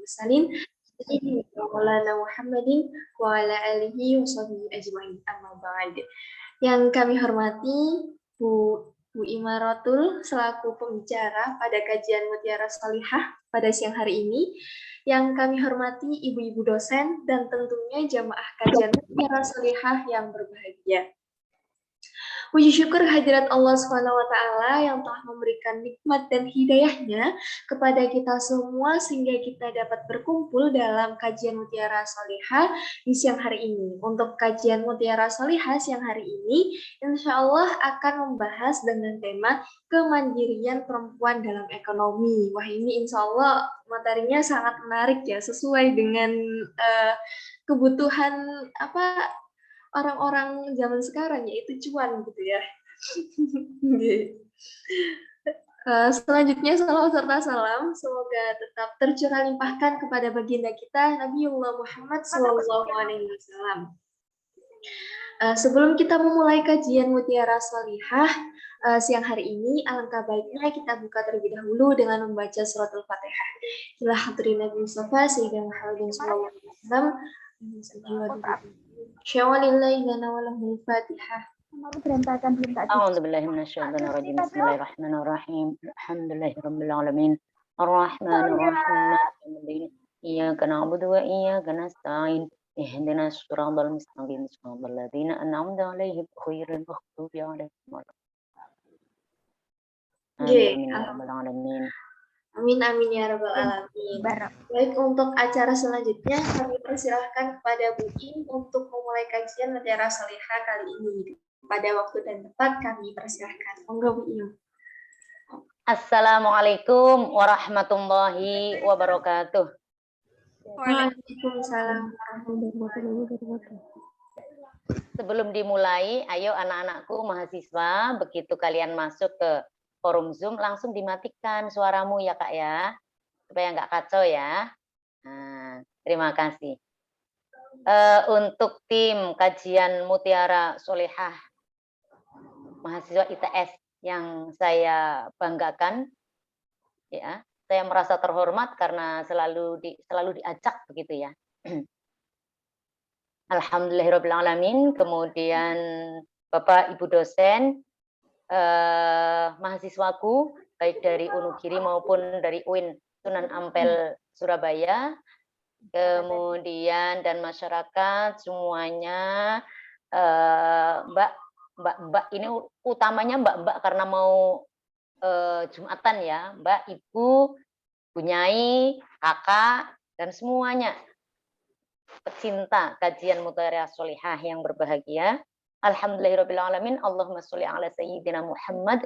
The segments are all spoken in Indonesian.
mursalin sayyidina Maulana Muhammadin wa ala alihi wa sahbihi ajma'in. Amma ba'd. Yang kami hormati Bu Imaratul selaku pembicara pada kajian Mutiara Sholihah pada siang hari ini. Yang kami hormati ibu-ibu dosen dan tentunya jamaah kajian Mutiara Sholihah yang berbahagia. Puji syukur hadirat Allah SWT yang telah memberikan nikmat dan hidayahnya kepada kita semua sehingga kita dapat berkumpul dalam kajian Mutiara Sholihah di siang hari ini. Untuk kajian Mutiara Sholihah siang hari ini, insya Allah akan membahas dengan tema kemandirian perempuan dalam ekonomi. Wah, ini insya Allah materinya sangat menarik ya, sesuai dengan kebutuhan orang-orang zaman sekarang, yaitu cuan gitu ya. Selanjutnya salawat serta salam semoga tetap tercurah limpahkan kepada baginda kita Nabiullah Muhammad SAW. Sebelum kita memulai kajian Mutiara Sholihah siang hari ini, alangkah baiknya kita buka terlebih dahulu dengan membaca suratul Fatihah. Ila hadirin Nabi Mustafa Sayyidina Muhammadin sallallahu alaihi wasallam. Syawalillahi lana wa lahul Fatihah. A'udzubillahi minasyaitonirrajim. Bismillahirrahmanirrahim. Alhamdulillahirabbil alamin. Arrahmanirrahim. Iyyaka na'budu wa iyyaka nasta'in. Ihdinas siratal mustaqim. Siratal ladzina an'amta 'alaihim ghairil maghdubi 'alaihim waladdallin. Amin amin ya rabbal alamin. Baik, untuk acara selanjutnya kami persilahkan kepada Bu Im untuk memulai kajian Mutiara Sholihah kali ini. Pada waktu dan tempat kami persilahkan. Monggo Bu Im. Assalamualaikum warahmatullahi wabarakatuh. Waalaikumsalam warahmatullahi wabarakatuh. Sebelum dimulai, ayo anak-anakku mahasiswa, begitu kalian masuk ke forum Zoom langsung dimatikan suaramu ya Kak ya, supaya nggak kacau ya. Nah, terima kasih. Untuk tim kajian Mutiara Sholihah mahasiswa ITS yang saya banggakan, ya, saya merasa terhormat karena selalu diajak begitu ya. Alhamdulillahirabbil alamin. Kemudian Bapak Ibu dosen, mahasiswaku baik dari Wonogiri maupun dari UIN Sunan Ampel Surabaya, kemudian dan masyarakat semuanya, Mbak ini utamanya Mbak karena mau Jumatan ya, Mbak, Ibu, Bu Nyai, Kakak dan semuanya pecinta kajian Mutiara Sholihah yang berbahagia. Alhamdulillahirabbil alamin. Allahumma sholli ala sayyidina Muhammad.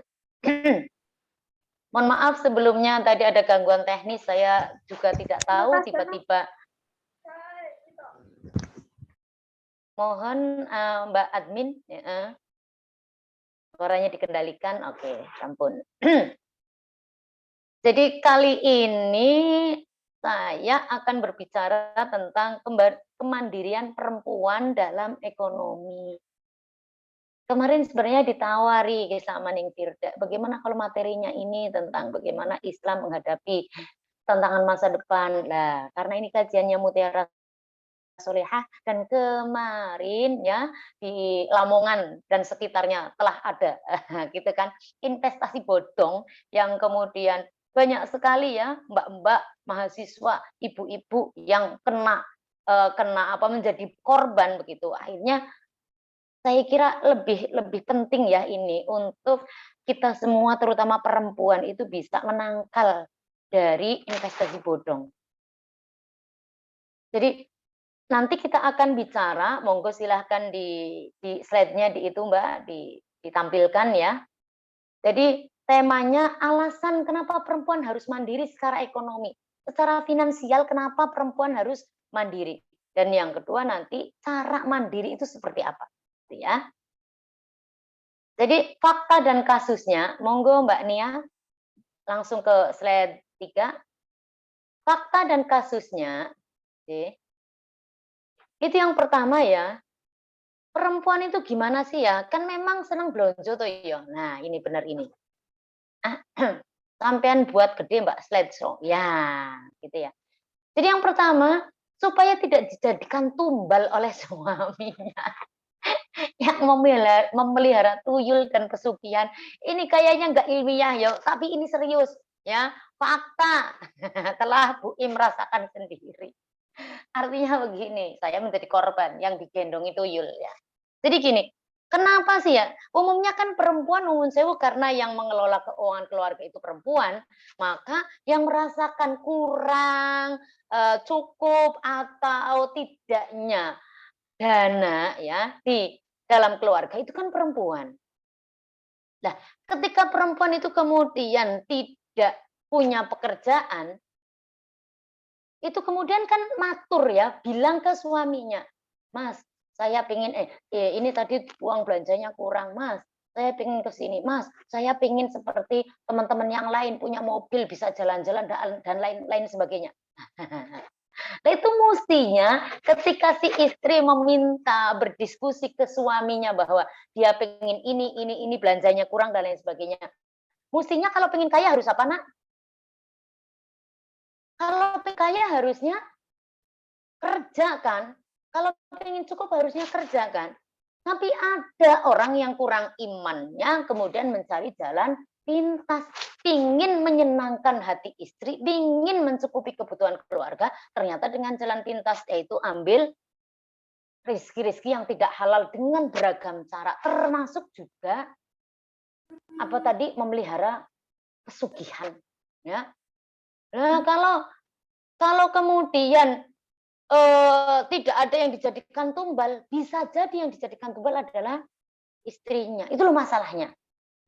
Mohon maaf sebelumnya tadi ada gangguan teknis, saya juga tidak tahu tiba-tiba. Mohon Mbak admin ya, suaranya dikendalikan. Oke, ampun. Jadi kali ini saya akan berbicara tentang kemandirian perempuan dalam ekonomi. Kemarin sebenarnya ditawari sama Ning Firda, bagaimana kalau materinya ini tentang bagaimana Islam menghadapi tantangan masa depan. Nah, karena ini kajiannya Mutiara Sholihah dan kemarin ya di Lamongan dan sekitarnya telah ada gitu kan investasi bodong yang kemudian banyak sekali ya mbak-mbak mahasiswa, ibu-ibu yang kena menjadi korban begitu. Akhirnya saya kira lebih penting ya ini untuk kita semua terutama perempuan itu bisa menangkal dari investasi bodong. Jadi nanti kita akan bicara, monggo silahkan di slide-nya di itu Mbak ditampilkan ya. Jadi temanya alasan kenapa perempuan harus mandiri secara ekonomi, secara finansial kenapa perempuan harus mandiri. Dan yang kedua nanti cara mandiri itu seperti apa. Ya. Jadi fakta dan kasusnya, monggo Mbak Nia langsung ke slide 3. Fakta dan kasusnya, itu yang pertama ya, perempuan itu gimana sih ya? Kan memang senang belanja tuh ya. Nah ini benar ini. Sampean buat gede Mbak slide show, ya gitu ya. Jadi yang pertama, supaya tidak dijadikan tumbal oleh suaminya yang memelihara tuyul dan pesugihan. Ini kayaknya nggak ilmiah ya, tapi ini serius ya, fakta. Telah Bu Im merasakan sendiri. Artinya begini, saya menjadi korban yang digendongi tuyul ya. Jadi gini, kenapa sih ya? Umumnya kan perempuan nuwun sewu karena yang mengelola keuangan keluarga itu perempuan, maka yang merasakan kurang, cukup atau tidaknya dana ya di dalam keluarga itu kan perempuan. Nah, ketika perempuan itu kemudian tidak punya pekerjaan, itu kemudian kan matur ya, bilang ke suaminya, "Mas, saya pengen ini tadi uang belanjanya kurang, Mas. Saya pengen ke sini, Mas. Saya pengen seperti teman-teman yang lain punya mobil, bisa jalan-jalan dan lain-lain sebagainya." Nah, itu mestinya ketika si istri meminta berdiskusi ke suaminya bahwa dia pengen ini belanjanya kurang dan lain sebagainya. Mestinya kalau pengen kaya harus apa, Nak? Kalau pengen kaya harusnya kerja kan? Kalau pengen cukup harusnya kerja kan? Tapi ada orang yang kurang imannya kemudian mencari jalan pintas, ingin menyenangkan hati istri, ingin mencukupi kebutuhan keluarga, ternyata dengan jalan pintas yaitu ambil rezeki-rezeki yang tidak halal dengan beragam cara, termasuk juga apa tadi memelihara pesugihan, ya. Nah, kalau kemudian tidak ada yang dijadikan tumbal, bisa jadi yang dijadikan tumbal adalah istrinya. Itu loh masalahnya.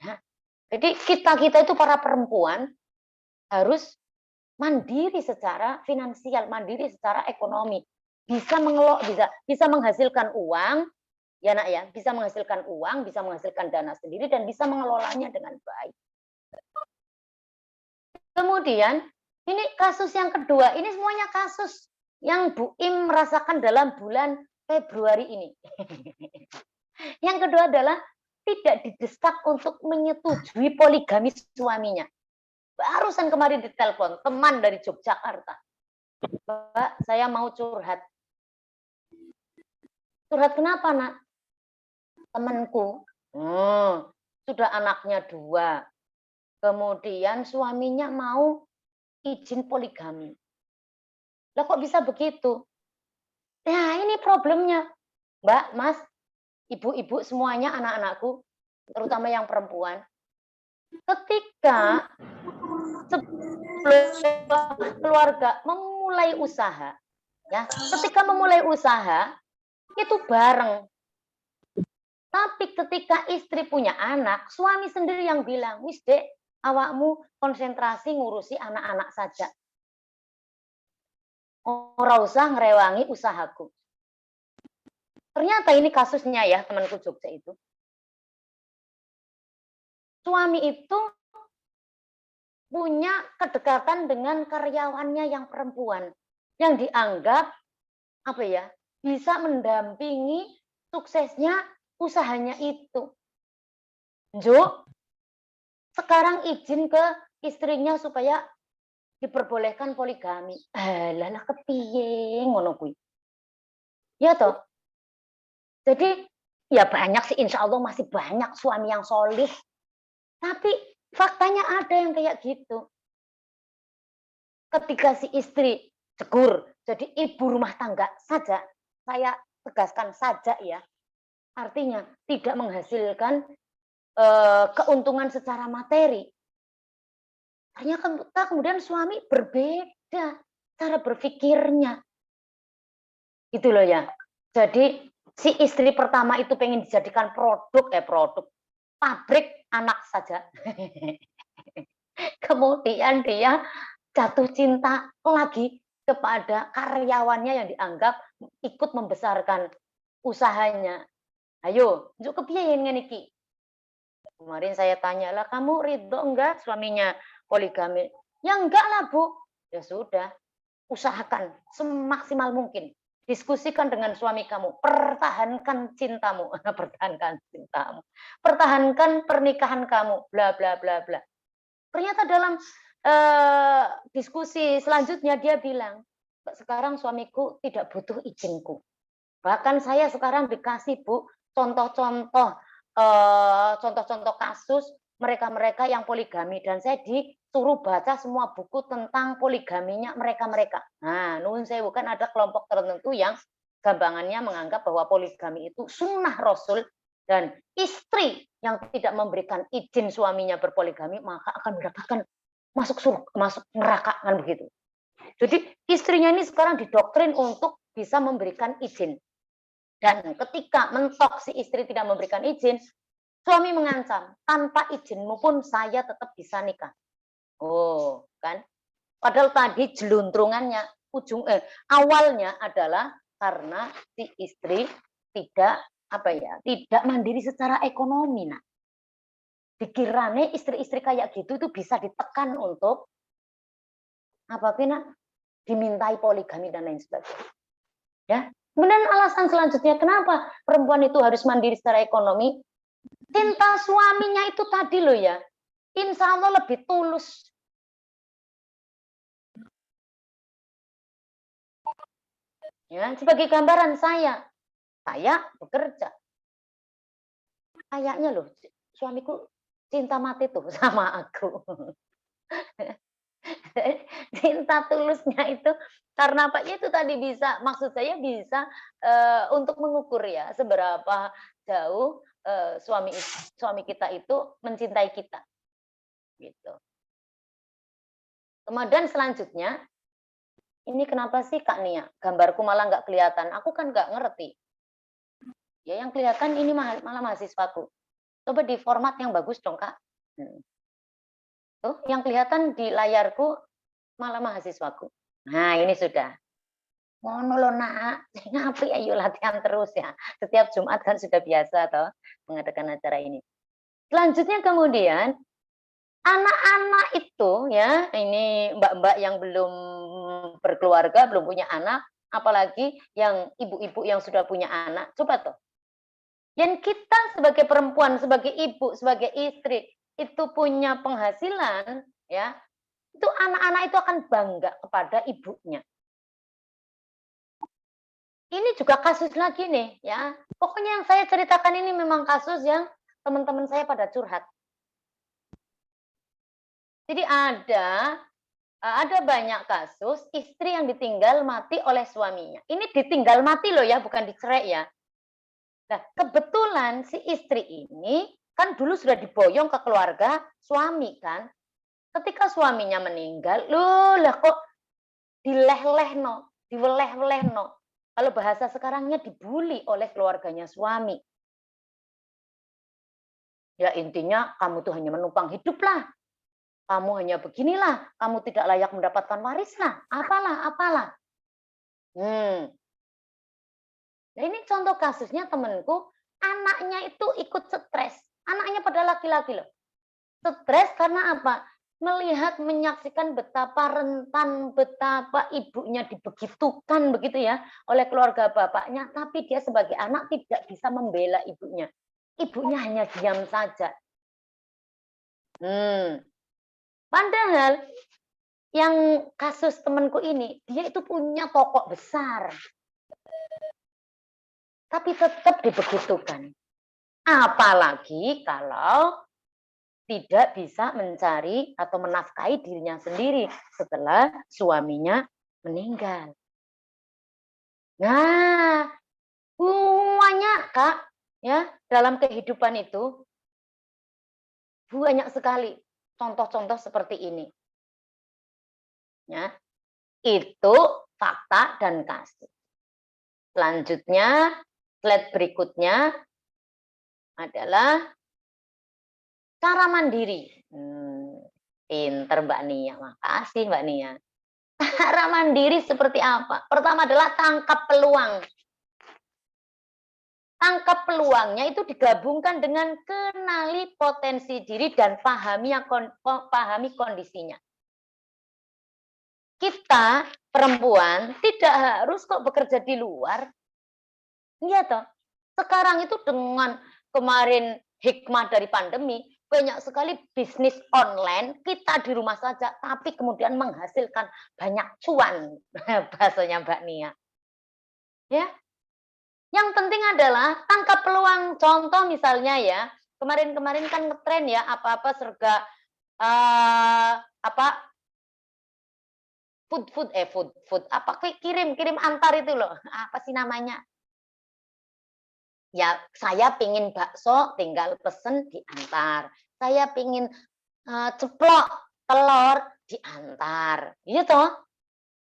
Ya. Jadi kita itu para perempuan harus mandiri secara finansial, mandiri secara ekonomi, bisa bisa menghasilkan uang, ya Nak ya, bisa menghasilkan uang, bisa menghasilkan dana sendiri dan bisa mengelolanya dengan baik. Kemudian ini kasus yang kedua, ini semuanya kasus yang Bu Im merasakan dalam bulan Februari ini. Yang kedua adalah tidak didesak untuk menyetujui poligami suaminya. Barusan kemarin ditelepon teman dari Yogyakarta. Mbak, saya mau curhat. Curhat kenapa, Nak? Temanku, sudah anaknya 2. Kemudian suaminya mau izin poligami. Lah kok bisa begitu? Nah, ini problemnya. Mbak, Mas, ibu-ibu semuanya anak-anakku, terutama yang perempuan. Ketika keluarga memulai usaha, ya, ketika memulai usaha itu bareng. Tapi ketika istri punya anak, suami sendiri yang bilang, "Wis, Dek, awakmu konsentrasi ngurusi anak-anak saja. Ora usah ngerewangi usahaku." Ternyata ini kasusnya ya, temanku Jogja itu. Suami itu punya kedekatan dengan karyawannya yang perempuan yang dianggap apa ya, bisa mendampingi suksesnya usahanya itu. Jo, sekarang izin ke istrinya supaya diperbolehkan poligami. Lah kepiye ngono kuwi. Ya toh. Jadi ya banyak sih, insya Allah masih banyak suami yang solih. Tapi faktanya ada yang kayak gitu. Ketika si istri jegur jadi ibu rumah tangga saja, saya tegaskan saja ya, artinya tidak menghasilkan keuntungan secara materi. Ternyata kemudian suami berbeda cara berpikirnya. Gitu loh ya. Jadi si istri pertama itu pengen dijadikan produk pabrik anak saja. Kemudian dia jatuh cinta lagi kepada karyawannya yang dianggap ikut membesarkan usahanya. Ayo, njuk kepiye ngene iki? Kemarin saya tanya, "Lah kamu ridho enggak suaminya poligami?" "Ya enggak lah, Bu." Ya sudah, usahakan semaksimal mungkin. Diskusikan dengan suami kamu, pertahankan cintamu, pertahankan cintamu. Pertahankan pernikahan kamu, bla bla bla bla. Ternyata dalam diskusi selanjutnya dia bilang, sekarang suamiku tidak butuh izinku. Bahkan saya sekarang dikasih, Bu, contoh-contoh contoh-contoh kasus mereka-mereka yang poligami, dan saya disuruh baca semua buku tentang poligaminya mereka-mereka. Nah, nuwun sewu, kan ada kelompok tertentu yang gampangannya menganggap bahwa poligami itu sunnah Rasul, dan istri yang tidak memberikan izin suaminya berpoligami maka akan mendapatkan masuk surga, masuk neraka, kan begitu. Jadi istrinya ini sekarang didoktrin untuk bisa memberikan izin. Dan ketika mentok si istri tidak memberikan izin, suami mengancam, tanpa izinmu pun saya tetap bisa nikah. Oh, kan? Padahal tadi jeluntrungannya, awalnya adalah karena si istri tidak tidak mandiri secara ekonomi. Nah, pikirannya istri-istri kayak gitu itu bisa ditekan untuk apa Pina? Dimintai poligami dan lain sebagainya. Ya. Kemudian alasan selanjutnya kenapa perempuan itu harus mandiri secara ekonomi? Cinta suaminya itu tadi loh ya, insya Allah lebih tulus. Ya, sebagai gambaran saya bekerja. Kayaknya loh, suamiku cinta mati tuh sama aku. Cinta tulusnya itu karena apa? Itu tadi bisa, maksud saya bisa untuk mengukur ya seberapa jauh suami kita itu mencintai kita, gitu. Kemudian selanjutnya, ini kenapa sih Kak Nia? Gambarku malah nggak kelihatan. Aku kan nggak ngerti. Ya yang kelihatan ini malah mahasiswaku. Coba di format yang bagus dong Kak. Tuh, yang kelihatan di layarku malah mahasiswaku. Nah ini sudah. Ngono lho nak, ngapain ayo latihan terus ya. Setiap Jumat kan sudah biasa toh mengadakan acara ini. Selanjutnya kemudian anak-anak itu ya, ini mbak-mbak yang belum berkeluarga, belum punya anak, apalagi yang ibu-ibu yang sudah punya anak, coba toh. Yang kita sebagai perempuan, sebagai ibu, sebagai istri, itu punya penghasilan, ya, itu anak-anak itu akan bangga kepada ibunya. Ini juga kasus lagi nih, ya. Pokoknya yang saya ceritakan ini memang kasus yang teman-teman saya pada curhat. Jadi ada banyak kasus istri yang ditinggal mati oleh suaminya. Ini ditinggal mati loh ya, bukan dicerai ya. Nah, kebetulan si istri ini kan dulu sudah diboyong ke keluarga suami kan. Ketika suaminya meninggal, loh lah kok dileh-lehno, diweleh-welehno. Kalau bahasa sekarangnya dibully oleh keluarganya suami. Ya intinya kamu tuh hanya menumpang hidup lah. Kamu hanya beginilah, kamu tidak layak mendapatkan waris lah, apalah. Nah ini contoh kasusnya temanku, anaknya itu ikut stres. Anaknya pada laki-laki loh. Stres karena apa? Menyaksikan betapa rentan, betapa ibunya dibegitukan begitu ya oleh keluarga bapaknya, tapi dia sebagai anak tidak bisa membela ibunya. Ibunya hanya diam saja. Padahal yang kasus temanku ini, dia itu punya toko besar. Tapi tetap dibegitukan. Apalagi kalau tidak bisa mencari atau menafkahi dirinya sendiri setelah suaminya meninggal. Nah, banyak Kak, ya dalam kehidupan itu banyak sekali contoh-contoh seperti ini. Ya, itu fakta dan kasus. Selanjutnya, slide berikutnya adalah cara mandiri. Pinter Mbak Nia, makasih Mbak Nia. Cara mandiri seperti apa? Pertama adalah tangkap peluang. Tangkap peluangnya itu digabungkan dengan kenali potensi diri dan pahami kondisinya. Kita perempuan tidak harus kok bekerja di luar. Iya toh. Sekarang itu dengan kemarin hikmah dari pandemi, banyak sekali bisnis online, kita di rumah saja, tapi kemudian menghasilkan banyak cuan, bahasanya Mbak Nia. Ya, yang penting adalah tangkap peluang. Contoh misalnya ya, kemarin-kemarin kan ngetren ya, apa-apa serba apa food apa kirim antar itu loh, apa sih namanya? Ya, saya pingin bakso, tinggal pesen diantar. Saya pingin ceplok telur diantar, gitu.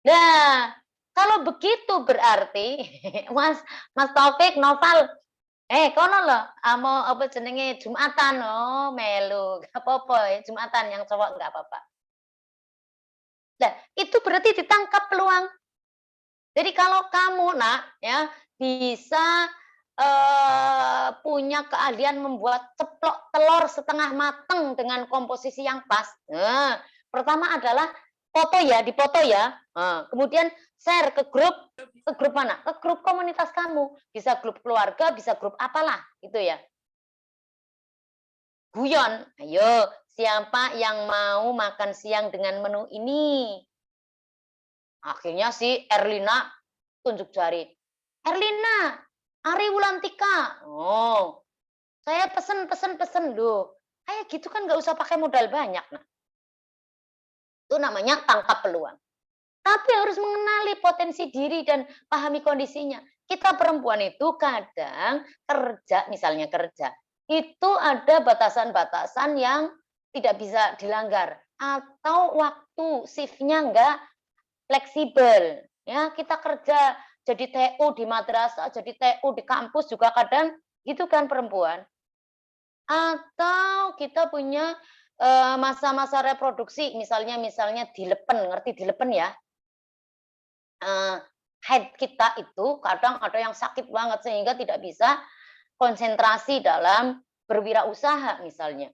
Nah, kalau begitu berarti Mas Mas Taufik, Noval, kono lho, mau apa jenenge Jumatan, oh melu, gak apa-apa ya Jumatan yang cowok nggak apa-apa. Nah, itu berarti ditangkap peluang. Jadi kalau kamu Nak, ya bisa punya keahlian membuat ceplok telur setengah mateng dengan komposisi yang pas. Nah, pertama adalah foto ya, dipoto ya. Kemudian share ke grup mana? Ke grup komunitas kamu. Bisa grup keluarga, bisa grup apalah, gitu ya. Guyon, ayo siapa yang mau makan siang dengan menu ini? Akhirnya si Erlina tunjuk jari. Erlina, Ari Wulantika. Oh, saya pesen loh. Kayak gitu kan nggak usah pakai modal banyak. Nah, itu namanya tangkap peluang. Tapi harus mengenali potensi diri dan pahami kondisinya. Kita perempuan itu kadang kerja, misalnya kerja, itu ada batasan-batasan yang tidak bisa dilanggar. Atau waktu shift-nya nggak fleksibel. Ya, kita kerja jadi TU di madrasah, jadi TU di kampus juga kadang gitu kan perempuan. Atau kita punya masa-masa reproduksi, misalnya dilepen, ngerti dilepen ya? Head kita itu kadang ada yang sakit banget sehingga tidak bisa konsentrasi dalam berwirausaha misalnya.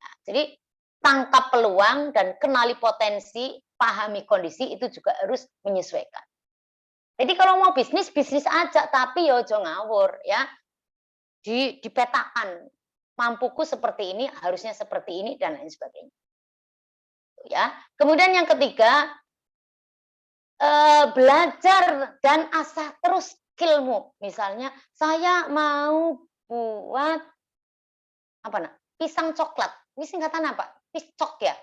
Nah, jadi tangkap peluang dan kenali potensi, pahami kondisi itu juga harus menyesuaikan. Jadi kalau mau bisnis, bisnis aja, tapi ya ojo ngawur ya. Dipetakan, mampuku seperti ini, harusnya seperti ini dan lain sebagainya. Ya. Kemudian yang ketiga, belajar dan asah terus skillmu. Misalnya saya mau buat apa nak? Pisang coklat. Ini singkatan apa? Piscok ya?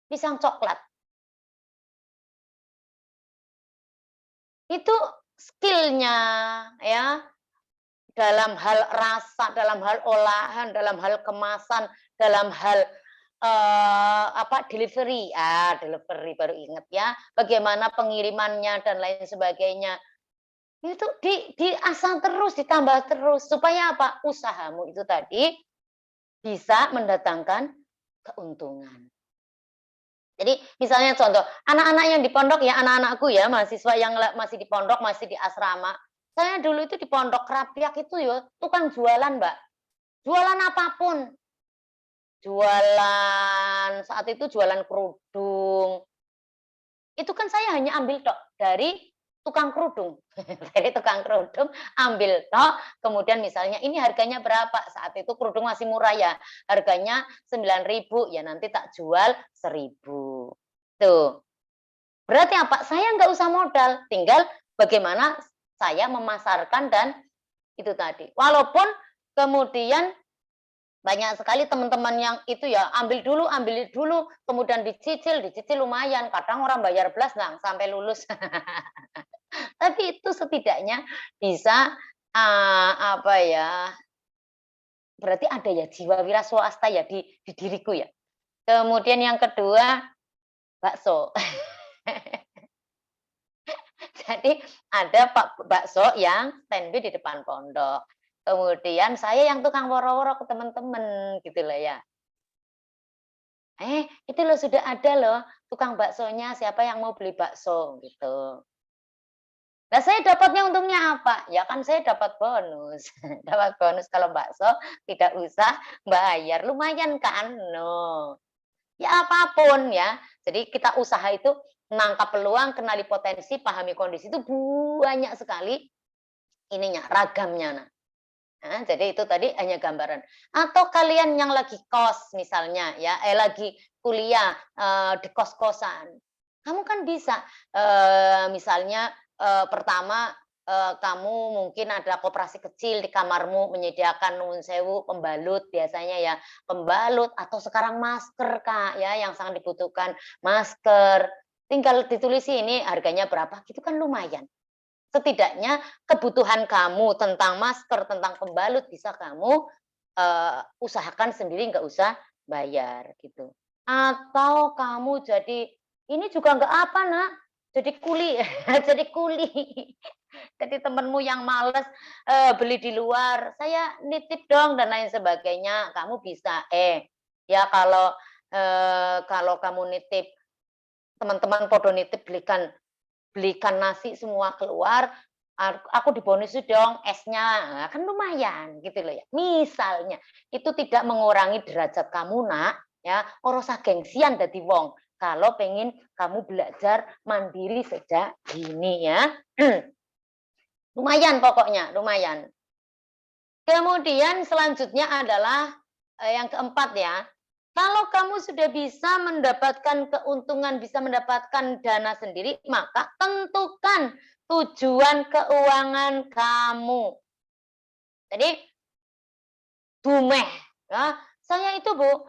Pisang coklat. Itu skillnya ya, dalam hal rasa, dalam hal olahan, dalam hal kemasan, dalam hal delivery. Delivery baru ingat ya. Bagaimana pengirimannya dan lain sebagainya. Itu diasah terus, ditambah terus supaya apa? Usahamu itu tadi bisa mendatangkan keuntungan. Jadi misalnya contoh, anak-anak yang di pondok ya, anak-anakku ya, mahasiswa yang masih di pondok, masih di asrama. Saya dulu itu di Pondok Rapiak itu ya tukang jualan, Mbak. Jualan apapun. Jualan, saat itu jualan kerudung. Itu kan saya hanya ambil tok dari tukang kerudung. Dari tukang kerudung ambil tok, kemudian misalnya ini harganya berapa? Saat itu kerudung masih murah ya. Harganya 9.000, ya nanti tak jual 1.000. Tuh. Berarti apa? Saya nggak usah modal, tinggal bagaimana saya memasarkan dan itu tadi. Walaupun kemudian banyak sekali teman-teman yang itu ya ambil dulu, kemudian dicicil lumayan. Kadang orang bayar belas nah, sampai lulus. Tapi itu setidaknya bisa apa ya? Berarti ada ya jiwa wira swasta ya di diriku ya. Kemudian yang kedua bakso. Jadi ada Pak bakso yang standby di depan pondok. Kemudian saya yang tukang woro-woro ke teman-teman gitu lah ya. Itu loh sudah ada loh tukang baksonya, siapa yang mau beli bakso gitu. Nah, saya dapatnya untungnya apa? Ya kan saya dapat bonus. Dapat bonus kalau bakso tidak usah bayar. Lumayan kan? No. Ya apapun ya. Jadi kita usaha itu menangkap peluang, kenali potensi, pahami kondisi itu banyak sekali ininya, ragamnya. Nah. Jadi itu tadi hanya gambaran. Atau kalian yang lagi kos misalnya ya, lagi kuliah di kos-kosan, kamu kan bisa misalnya pertama kamu mungkin ada koperasi kecil di kamarmu menyediakan nuwun sewu pembalut biasanya ya, pembalut atau sekarang masker Kak ya yang sangat dibutuhkan, masker. Tinggal ditulis ini harganya berapa, gitu kan lumayan. Setidaknya kebutuhan kamu tentang masker, tentang pembalut bisa kamu usahakan sendiri, nggak usah bayar gitu. Atau kamu jadi ini juga nggak apa Nak, jadi kuli, jadi kuli. Jadi temenmu yang males beli di luar, saya nitip dong dan lain sebagainya, kamu bisa. Ya kalau kamu nitip, teman-teman podo nitip belikan nasi semua keluar, aku dibonus dong esnya, nah, kan lumayan gitu loh ya. Misalnya, itu tidak mengurangi derajat kamu Nak, ya, ora usah gengsian dadi wong, kalau pengen kamu belajar mandiri sejak dini ya. Lumayan pokoknya, lumayan. Kemudian selanjutnya adalah yang keempat ya, kalau kamu sudah bisa mendapatkan keuntungan, bisa mendapatkan dana sendiri, maka tentukan tujuan keuangan kamu. Jadi bumeh, ya, saya itu Bu,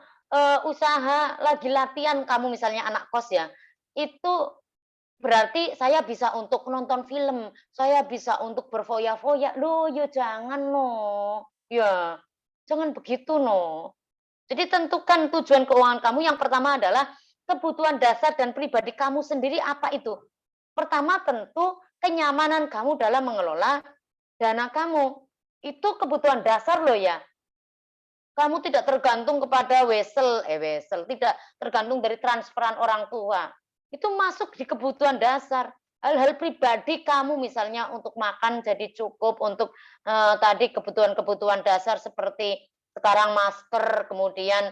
usaha lagi latihan kamu misalnya anak kos ya, itu berarti saya bisa untuk nonton film, saya bisa untuk berfoya-foya. Loh, ya jangan no. Ya, jangan begitu no. Jadi tentukan tujuan keuangan kamu yang pertama adalah kebutuhan dasar dan pribadi kamu sendiri apa itu? Pertama tentu kenyamanan kamu dalam mengelola dana kamu. Itu kebutuhan dasar loh ya. Kamu tidak tergantung kepada wesel, tidak tergantung dari transferan orang tua. Itu masuk di kebutuhan dasar. Hal-hal pribadi kamu misalnya untuk makan jadi cukup, untuk tadi kebutuhan-kebutuhan dasar seperti sekarang masker, kemudian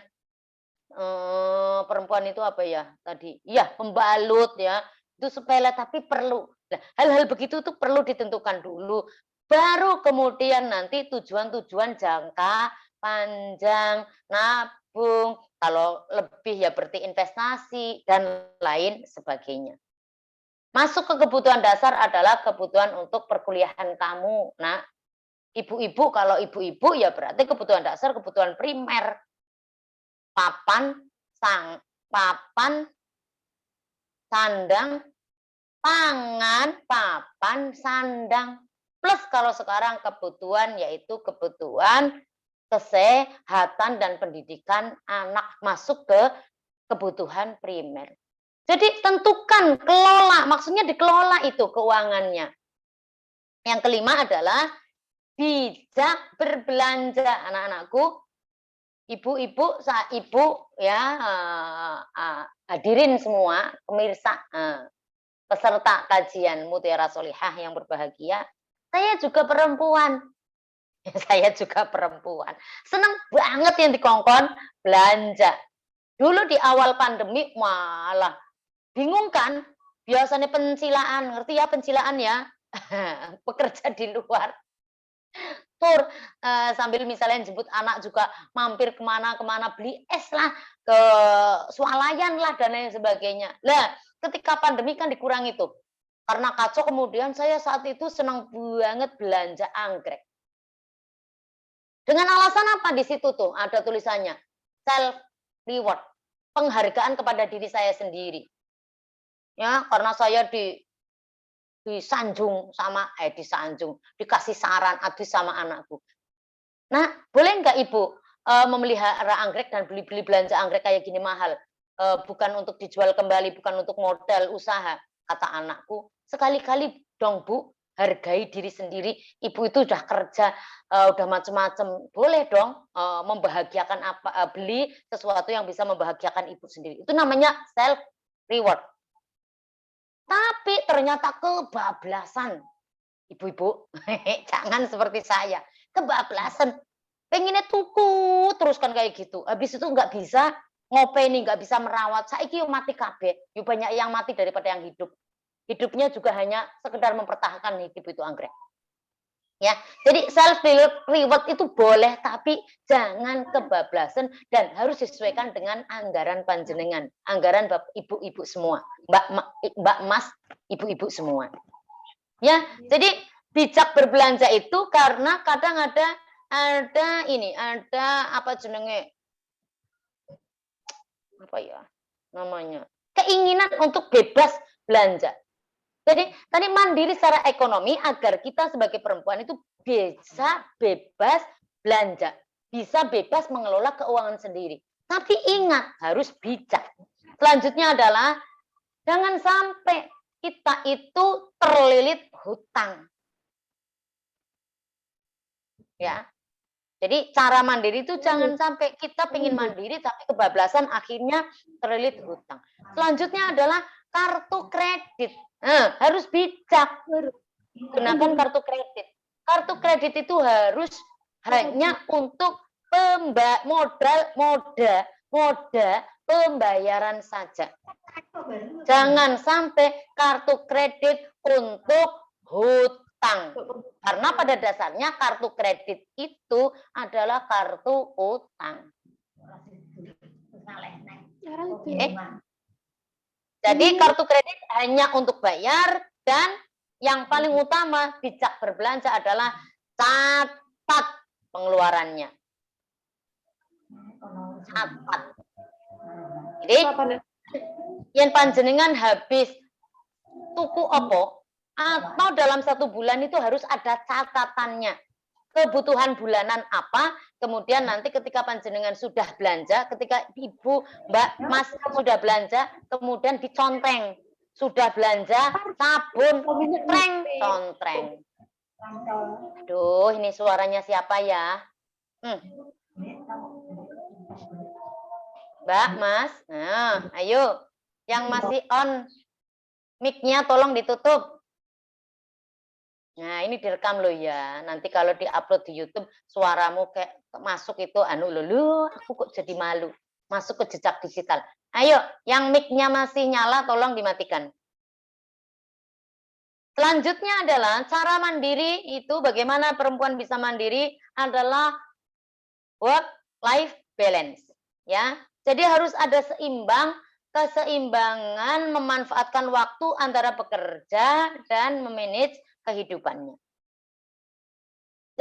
perempuan itu apa ya tadi? Iya, pembalut ya. Itu sepele tapi perlu. Nah, hal-hal begitu tuh perlu ditentukan dulu. Baru kemudian nanti tujuan-tujuan jangka panjang, nabung, kalau lebih ya berarti investasi dan lain sebagainya. Masuk ke kebutuhan dasar adalah kebutuhan untuk perkuliahan kamu. Nah, ibu-ibu kalau ibu-ibu ya berarti kebutuhan dasar, kebutuhan primer. Papan, sang, papan, sandang, pangan, papan, sandang. Plus kalau sekarang kebutuhan yaitu kebutuhan kesehatan dan pendidikan anak masuk ke kebutuhan primer. Jadi tentukan, kelola, maksudnya dikelola itu keuangannya. Yang kelima adalah bijak berbelanja anak-anakku. Ibu-ibu, ibu ya hadirin semua pemirsa, peserta kajian Mutiara Sholihah yang berbahagia. Saya juga perempuan. Saya juga perempuan. Senang banget yang dikongkon belanja. Dulu di awal pandemi malah bingung kan? Biasanya pencilaan, ngerti ya pencilaan ya? Bekerja di luar. Tur, sambil misalnya jemput anak juga mampir kemana-kemana beli es lah, ke swalayan lah dan lain sebagainya. Lah, ketika pandemi kan dikurangi tuh. Karena kacau kemudian saya saat itu senang banget belanja anggrek. Dengan alasan apa di situ tuh ada tulisannya, self reward, penghargaan kepada diri saya sendiri. Ya, karena saya disanjung sama disanjung, dikasih saran habis sama anakku. Nah, boleh nggak Ibu, memelihara anggrek dan beli-beli belanja anggrek kayak gini mahal? Bukan untuk dijual kembali, bukan untuk modal usaha, kata anakku. Sekali-kali dong Bu, hargai diri sendiri. Ibu itu udah kerja, udah macem-macem. Boleh dong, membahagiakan apa, beli sesuatu yang bisa membahagiakan Ibu sendiri. Itu namanya self reward. Tapi ternyata kebablasan. Ibu-ibu, jangan seperti saya, kebablasan. Pengennya tuku terus kan kayak gitu. Habis itu nggak bisa ngopeni, nggak bisa merawat. Saiki yo mati kabeh. Yo banyak yang mati daripada yang hidup. Hidupnya juga hanya sekedar mempertahankan hidup itu anggrek. Ya, jadi self reward itu boleh, tapi jangan kebablasan dan harus disesuaikan dengan anggaran panjenengan, anggaran ibu-ibu semua, mbak mas, ibu-ibu semua. Ya, jadi bijak berbelanja itu karena kadang ada apa jenenge, apa ya namanya, keinginan untuk bebas belanja. Jadi tadi mandiri secara ekonomi agar kita sebagai perempuan itu bisa bebas belanja, bisa bebas mengelola keuangan sendiri. Tapi ingat, harus bijak. Selanjutnya adalah jangan sampai kita itu terlilit hutang. Ya. Jadi cara mandiri itu jangan sampai kita pengen mandiri tapi kebablasan akhirnya terlilit hutang. Selanjutnya adalah kartu kredit. Harus bijak gunakan kartu kredit. Kartu kredit itu harus hanya untuk moda pembayaran saja. Jangan sampai kartu kredit untuk hutang. Karena pada dasarnya kartu kredit itu adalah kartu utang. Okay. Jadi kartu kredit hanya untuk bayar dan yang paling utama bijak berbelanja adalah catat pengeluarannya. Catat. Jadi yang panjenengan habis tuku opo atau dalam 1 bulan itu harus ada catatannya. Kebutuhan bulanan apa, kemudian nanti ketika panjenengan sudah belanja, ketika ibu, mbak, mas sudah belanja, kemudian diconteng. Sudah belanja, sabun, contreng. Aduh, ini suaranya siapa ya? Mbak, mas, nah, ayo. Yang masih on, mic-nya tolong ditutup. Nah, ini direkam loh ya. Nanti kalau diupload di YouTube, suaramu kayak masuk itu aku kok jadi malu. Masuk ke jejak digital. Ayo, yang mic-nya masih nyala tolong dimatikan. Selanjutnya adalah cara mandiri itu bagaimana perempuan bisa mandiri adalah work life balance, ya. Jadi harus ada keseimbangan memanfaatkan waktu antara bekerja dan memanage kehidupannya.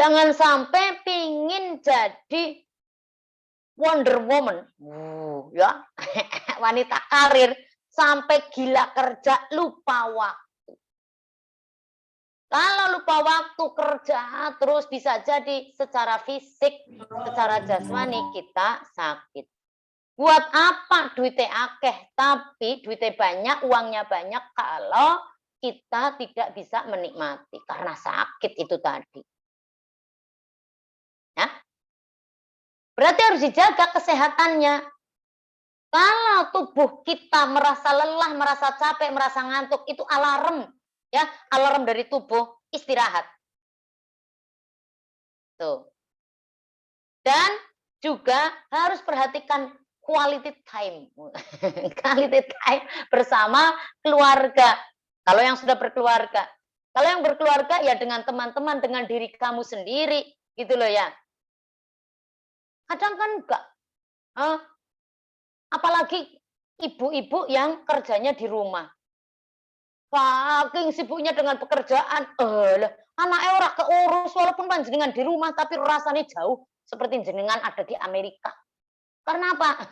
Jangan sampai pingin jadi Wonder Woman, ya, wanita karir sampai gila kerja lupa waktu. Kalau lupa waktu kerja terus bisa jadi secara fisik, secara jasmani kita sakit. Buat apa duitnya akeh tapi duitnya banyak, uangnya banyak kalau kita tidak bisa menikmati karena sakit itu tadi. Ya. Berarti harus dijaga kesehatannya. Kalau tubuh kita merasa lelah, merasa capek, merasa ngantuk, itu alarm, ya, alarm dari tubuh istirahat. Tuh. Dan juga harus perhatikan quality time. Quality time bersama keluarga. Kalau yang sudah berkeluarga. Kalau yang berkeluarga ya dengan teman-teman, dengan diri kamu sendiri. Gitu loh ya. Kadang kan enggak. Apalagi ibu-ibu yang kerjanya di rumah. Saking sibuknya dengan pekerjaan. Anaknya ora keurus walaupun panjenengan di rumah tapi rasanya jauh. Seperti jenengan ada di Amerika. Karena apa?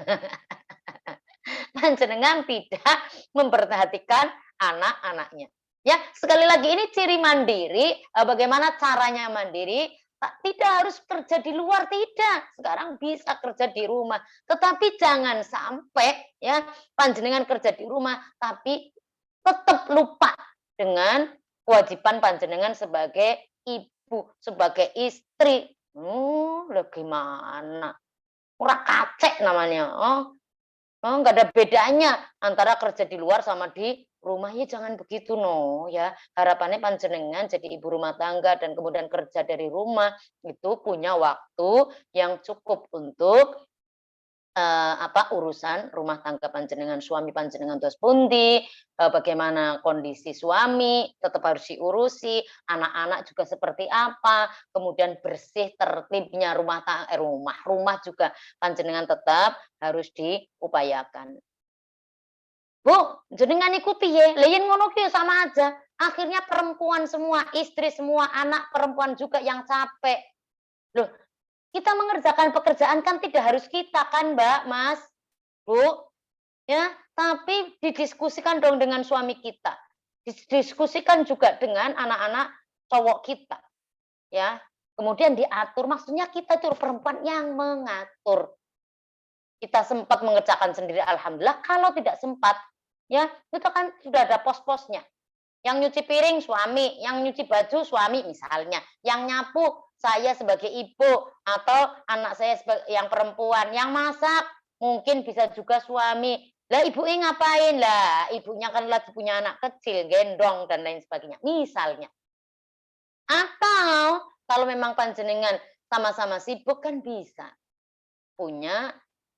Panjenengan tidak memperhatikan anak-anaknya. Ya, sekali lagi ini ciri mandiri, bagaimana caranya mandiri, tidak harus kerja di luar, tidak. Sekarang bisa kerja di rumah. Tetapi jangan sampai ya panjenengan kerja di rumah tapi tetap lupa dengan kewajiban panjenengan sebagai ibu, sebagai istri. Gimana? Ora kacek namanya. Nggak ada bedanya antara kerja di luar sama di rumah. Ya jangan begitu no ya. Harapannya panjenengan jadi ibu rumah tangga dan kemudian kerja dari rumah itu punya waktu yang cukup untuk urusan rumah tangga panjenengan, suami panjenengan tos pundi, bagaimana kondisi suami, tetap harus diurusi, anak-anak juga seperti apa, kemudian bersih tertibnya rumah juga panjenengan tetap harus diupayakan. Bu, jenengan iku piye? Lah yen ngono ki sama aja. Akhirnya perempuan semua, istri semua, anak perempuan juga yang capek. Loh, kita mengerjakan pekerjaan kan tidak harus kita kan, Mbak, Mas, Bu, ya. Tapi didiskusikan dong dengan suami kita. Didiskusikan juga dengan anak-anak cowok kita, ya. Kemudian diatur, maksudnya kita itu perempuan yang mengatur. Kita sempat mengerjakan sendiri, alhamdulillah. Kalau tidak sempat, ya itu kan sudah ada pos-posnya. Yang nyuci piring suami, yang nyuci baju suami misalnya, yang nyapu saya sebagai ibu atau anak saya yang perempuan, yang masak mungkin bisa juga suami. Lah ibunya ngapain? Lah ibunya kan lagi punya anak kecil, gendong dan lain sebagainya. Misalnya. Atau kalau memang panjenengan sama-sama sibuk kan bisa punya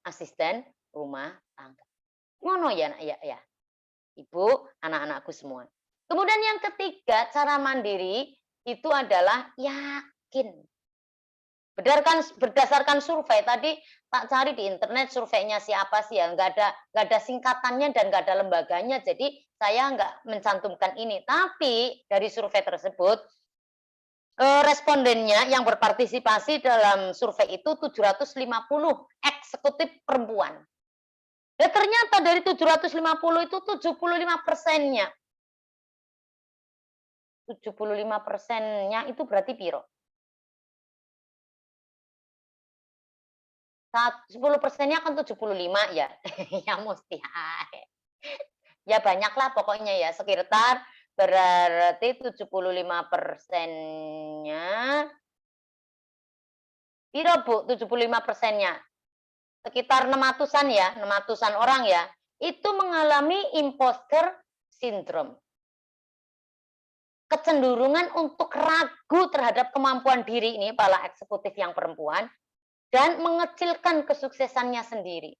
asisten rumah tangga. Ngono ya, ya. Ibu, anak-anakku semua. Kemudian yang ketiga, cara mandiri itu adalah yakin. Berdasarkan survei tadi tak cari di internet surveinya siapa sih ya, nggak ada singkatannya dan nggak ada lembaganya, jadi saya nggak mencantumkan ini. Tapi dari survei tersebut respondennya yang berpartisipasi dalam survei itu 750 eksekutif perempuan. Dan ternyata dari 750 itu 75%-nya. 75%-nya itu berarti piro? 10%-nya kan 75 ya. Ya mesti ae. Ya banyaklah pokoknya ya, sekitar berarti 75%-nya piro Bu 75%-nya? Sekitar 600-an ya, 600-an orang ya, itu mengalami imposter syndrome. Kecenderungan untuk ragu terhadap kemampuan diri ini para eksekutif yang perempuan dan mengecilkan kesuksesannya sendiri.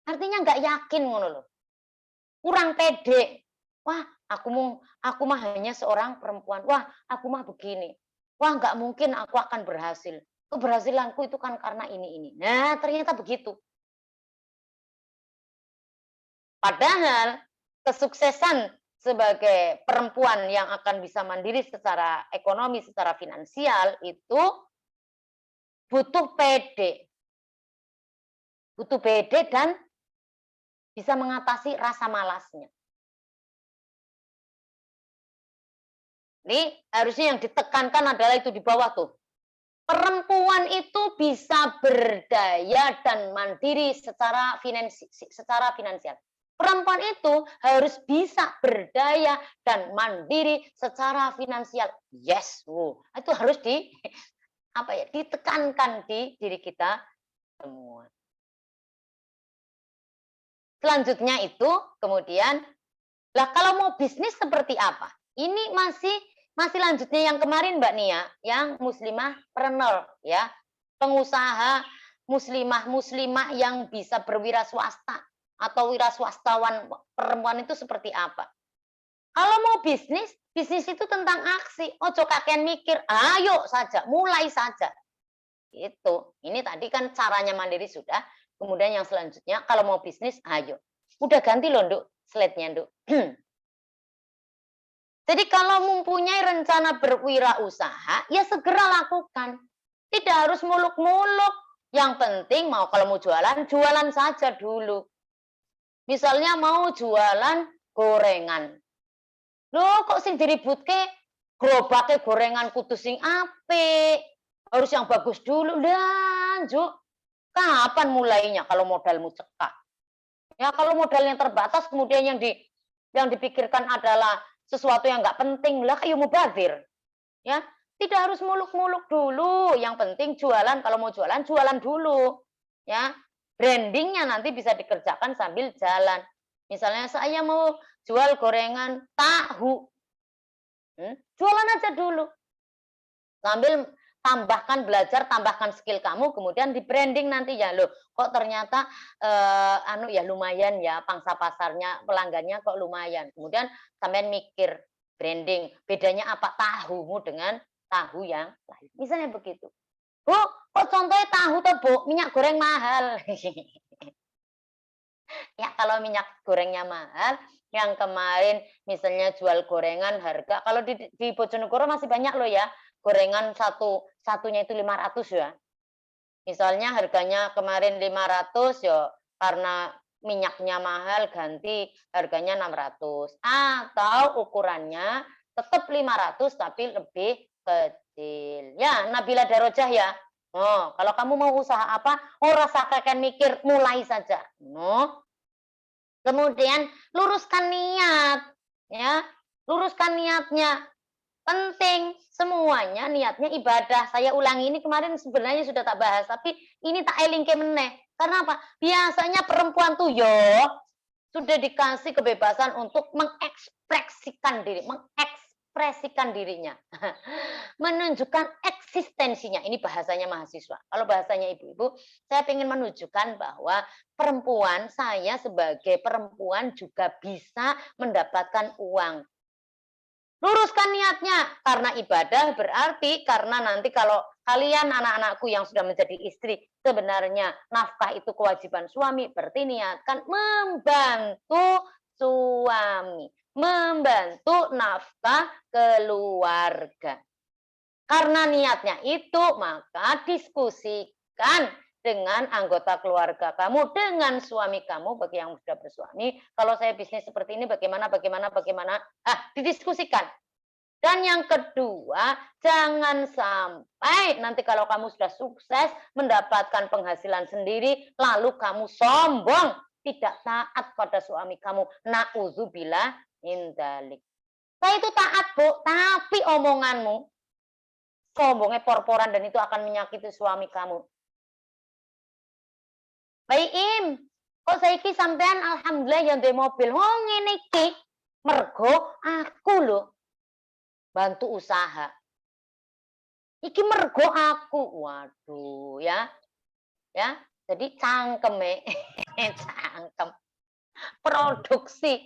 Artinya nggak yakin ngono loh. Kurang pede. Wah, aku mah hanya seorang perempuan. Wah, aku mah begini. Wah, nggak mungkin aku akan berhasil. Keberhasilanku itu kan karena ini. Nah, ternyata begitu. Padahal kesuksesan sebagai perempuan yang akan bisa mandiri secara ekonomi, secara finansial itu butuh pede. Butuh pede dan bisa mengatasi rasa malasnya. Ini harusnya yang ditekankan adalah itu di bawah tuh. Perempuan itu bisa berdaya dan mandiri secara finansial. Perempuan itu harus bisa berdaya dan mandiri secara finansial. Yes, itu harus ditekankan di diri kita semua. Selanjutnya itu kemudian, lah kalau mau bisnis seperti apa? Ini masih lanjutnya yang kemarin Mbak Nia, yang muslimah preneur ya, pengusaha muslimah yang bisa berwira swasta atau wira swastawan perempuan itu seperti apa? Kalau mau bisnis itu tentang aksi. Ojo kakean mikir, ayo saja, mulai saja. Itu. Ini tadi kan caranya mandiri sudah. Kemudian yang selanjutnya kalau mau bisnis, ayo. Udah ganti loh, Nduk, slide-nya, Nduk. Jadi kalau mempunyai rencana berwirausaha, ya segera lakukan. Tidak harus muluk-muluk. Yang penting kalau mau jualan, jualan saja dulu. Misalnya mau jualan gorengan. Loh kok sing diributke gerobake gorengan kudu sing apik. Harus yang bagus dulu. Lanjut. Kapan mulainya kalau modalmu cekak? Ya kalau modalnya terbatas kemudian yang dipikirkan adalah sesuatu yang nggak penting, lah kayak mubazir. Ya, tidak harus muluk-muluk dulu. Yang penting jualan, kalau mau jualan dulu. Ya, brandingnya nanti bisa dikerjakan sambil jalan. Misalnya saya mau jual gorengan tahu. Jualan aja dulu. Sambil tambahkan belajar, tambahkan skill kamu, kemudian di branding nanti ya loh. Kok ternyata ya lumayan ya pangsa pasarnya, pelanggannya kok lumayan. Kemudian sampean mikir branding, bedanya apa tahumu dengan tahu yang lain. Misalnya begitu. Bu, kok contohnya tahu tuh Bu, minyak goreng mahal. Ya kalau minyak gorengnya mahal, yang kemarin misalnya jual gorengan harga, kalau di Bojonegoro masih banyak loh ya, gorengan satunya itu 500 ya. Misalnya harganya kemarin 500 ya karena minyaknya mahal ganti harganya 600 atau ukurannya tetap 500 tapi lebih kecil. Ya, Nabila Darojah ya. Oh, kalau kamu mau usaha apa, rasa kakek mikir, mulai saja. No. Kemudian luruskan niat, ya. Luruskan niatnya. Penting semuanya niatnya ibadah. Saya ulangi ini kemarin sebenarnya sudah tak bahas, tapi ini tak elingke meneh. Karena apa? Biasanya perempuan tuh yo sudah dikasih kebebasan untuk mengekspresikan dirinya. Menunjukkan eksistensinya. Ini bahasanya mahasiswa. Kalau bahasanya ibu-ibu, saya ingin menunjukkan bahwa perempuan, saya sebagai perempuan juga bisa mendapatkan uang. Luruskan niatnya, karena ibadah berarti karena nanti kalau kalian anak-anakku yang sudah menjadi istri, sebenarnya nafkah itu kewajiban suami, berarti niatkan membantu suami, membantu nafkah keluarga. Karena niatnya itu, maka diskusikan dengan anggota keluarga kamu, dengan suami kamu, bagi yang sudah bersuami. Kalau saya bisnis seperti ini, bagaimana, didiskusikan. Dan yang kedua, jangan sampai nanti kalau kamu sudah sukses, mendapatkan penghasilan sendiri, lalu kamu sombong, tidak taat pada suami kamu. Na'udzubillah min dzalik. Saya itu taat, Bu, tapi omonganmu, sombongnya por-poran dan itu akan menyakiti suami kamu. Baik Im, kok saiki sampean alhamdulillah yang duwe mobil. Oh ngene iki. Mergo aku lho bantu usaha. Iki mergo aku. Waduh ya. Ya. Jadi cangkeme cangkem. Produksi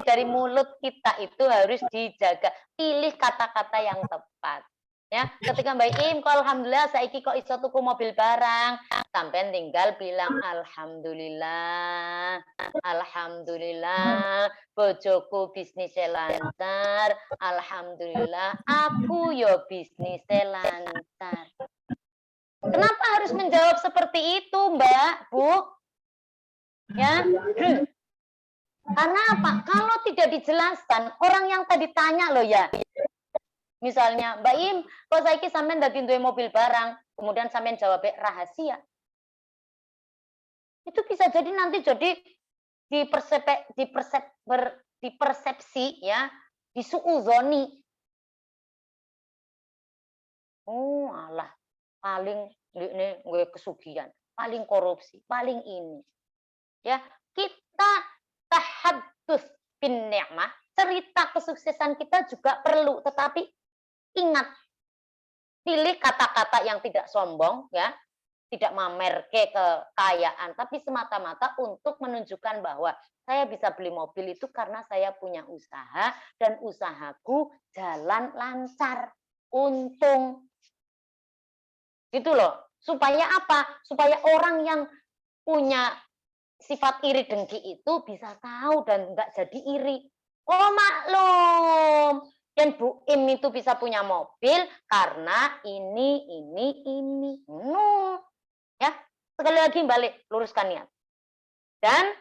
dari mulut kita itu harus dijaga. Pilih kata-kata yang tepat. Ya, ketika Mbak Im, kok alhamdulillah saiki kok iso tuku mobil barang, sampean tinggal bilang alhamdulillah. Alhamdulillah, bojoku bisnisnya lancar. Alhamdulillah, aku yo bisnisnya lancar. Kenapa harus menjawab seperti itu, Mbak, Bu? Ya. Karena apa? Kalau tidak dijelaskan, orang yang tadi tanya loh ya. Misalnya, Mbak Im, kok saiki sampean dadi duwe mobil barang, kemudian sampean jawab rahasia. Itu bisa jadi nanti jadi dipersepsi ya, disuuzoni. Oh, alah, paling ini gue kesugihan, paling korupsi, paling ini. Ya, kita tahaddus bin ni'mah, cerita kesuksesan kita juga perlu, tetapi ingat, pilih kata-kata yang tidak sombong, ya, tidak mamer kekayaan, tapi semata-mata untuk menunjukkan bahwa saya bisa beli mobil itu karena saya punya usaha dan usahaku jalan lancar, untung. Gitu loh. Supaya apa? Supaya orang yang punya sifat iri dengki itu bisa tahu dan enggak jadi iri. Oh maklum, dan Bu Im itu bisa punya mobil karena ini. No. Ya, sekali lagi balik, luruskan niat. Dan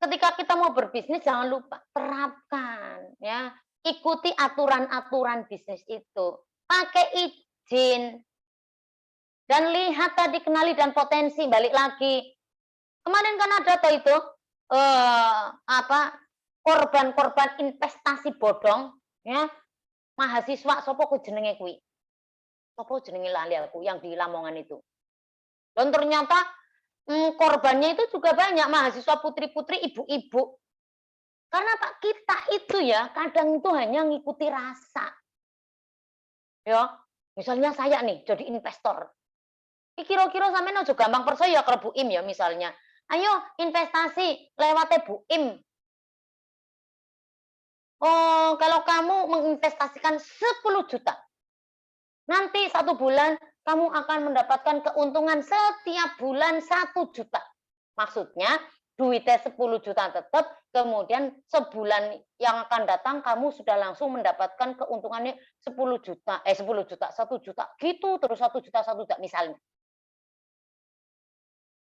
ketika kita mau berbisnis jangan lupa terapkan ya. Ikuti aturan-aturan bisnis itu. Pakai izin. Dan lihat tadi kenali dan potensi, balik lagi. Kemarin kan ada tuh itu korban-korban investasi bodong ya. Mahasiswa sapa ku jenenge kuwi? Sapa jenenge lali aku yang di Lamongan itu. Dan ternyata korbannya itu juga banyak mahasiswa putri-putri, ibu-ibu. Karena Pak kita itu ya kadang itu hanya ngikuti rasa. Ya, misalnya saya nih jadi investor. Kira-kira sampean aja gampang percaya karo Bu Im ya misalnya. Ayo investasi lewat Bu Im. Oh, kalau kamu menginvestasikan 10 juta, nanti 1 bulan kamu akan mendapatkan keuntungan setiap bulan 1 juta. Maksudnya duitnya 10 juta tetap, kemudian sebulan yang akan datang kamu sudah langsung mendapatkan keuntungannya 10 juta, 10 juta, 1 juta, gitu terus 1 juta, 1 juta misalnya.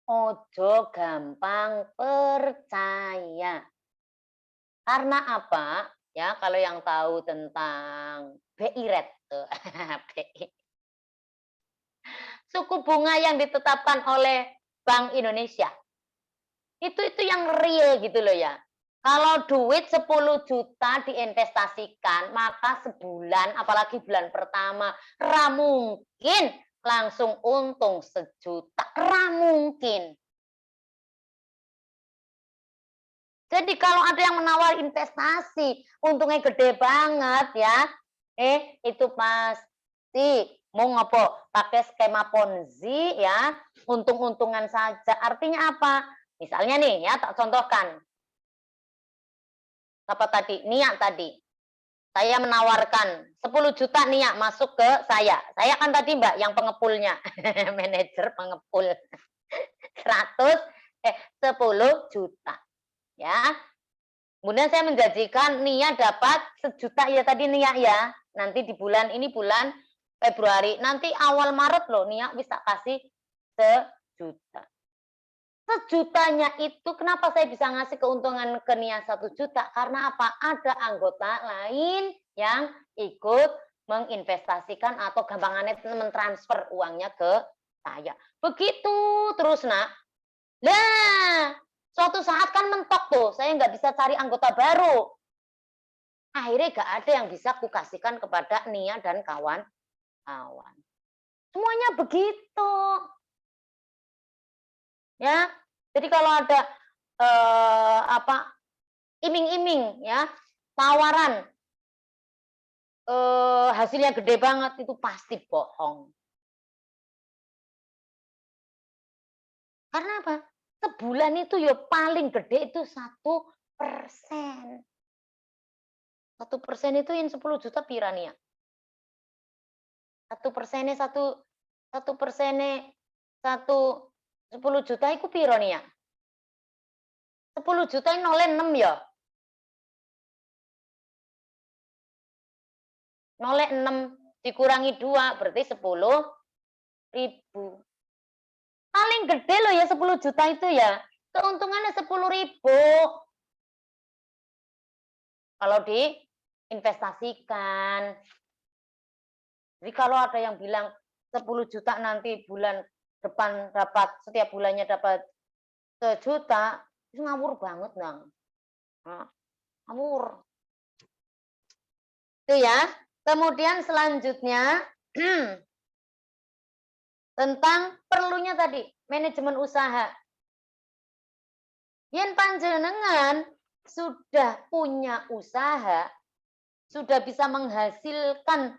Ojo gampang percaya. Karena apa? Ya, kalau yang tahu tentang BI rate tuh, BI. Suku bunga yang ditetapkan oleh Bank Indonesia. Itu yang real gitu loh ya. Kalau duit 10 juta diinvestasikan, maka sebulan, apalagi bulan pertama, mungkin langsung untung 1 juta. Mungkin. Jadi kalau ada yang menawar investasi, untungnya gede banget ya. Itu pasti mau ngopo pakai skema Ponzi ya, untung-untungan saja. Artinya apa? Misalnya nih ya, tak contohkan. Apa tadi? Niat tadi. Saya menawarkan 10 juta Niat masuk ke saya. Saya kan tadi Mbak yang pengepulnya. Manajer pengepul. 10 juta. Ya. Kemudian saya menjanjikan Nia dapat 1 juta ya tadi Nia ya. Nanti di bulan ini bulan Februari. Nanti awal Maret loh Nia bisa kasih 1 juta. 1 jutanya itu kenapa saya bisa ngasih keuntungan ke Nia 1 juta? Karena apa? Ada anggota lain yang ikut menginvestasikan atau gampangannya mentransfer uangnya ke saya. Begitu terus nak. Nah, suatu saat kan mentok tuh, saya nggak bisa cari anggota baru. Akhirnya nggak ada yang bisa kukasihkan kepada Nia dan kawan-kawan. Semuanya begitu. Ya, jadi kalau ada iming-iming ya, tawaran hasilnya gede banget itu pasti bohong. Karena apa? Sebulan itu ya paling gede itu 1%. 1% itu yang 10 juta pira nih ya? 1%-nya 1%-nya 10 juta itu piro nih ya? 10 juta ini 0,6 ya? 0,6 dikurangi 2 berarti 10.000. Paling gede loh ya 10 juta itu ya. Keuntungannya 10.000. Kalau diinvestasikan. Jadi kalau ada yang bilang 10 juta nanti bulan depan dapat setiap bulannya dapat 1 juta, itu ngawur banget, Nang. Ngawur. Itu ya. Kemudian selanjutnya tentang perlunya tadi manajemen usaha. Yen panjenengan sudah punya usaha, sudah bisa menghasilkan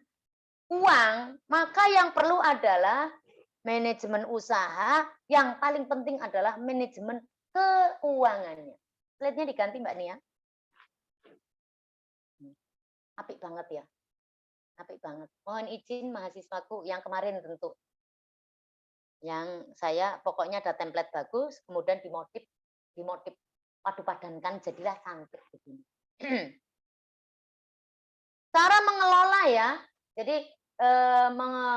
uang, maka yang perlu adalah manajemen usaha, yang paling penting adalah manajemen keuangannya. Slide-nya diganti Mbak Nia. Apik banget ya. Apik banget. Mohon izin mahasiswaku yang kemarin tentu. Yang saya pokoknya ada template bagus, kemudian dimodif padu-padankan jadilah cantik begini. Cara mengelola ya. Jadi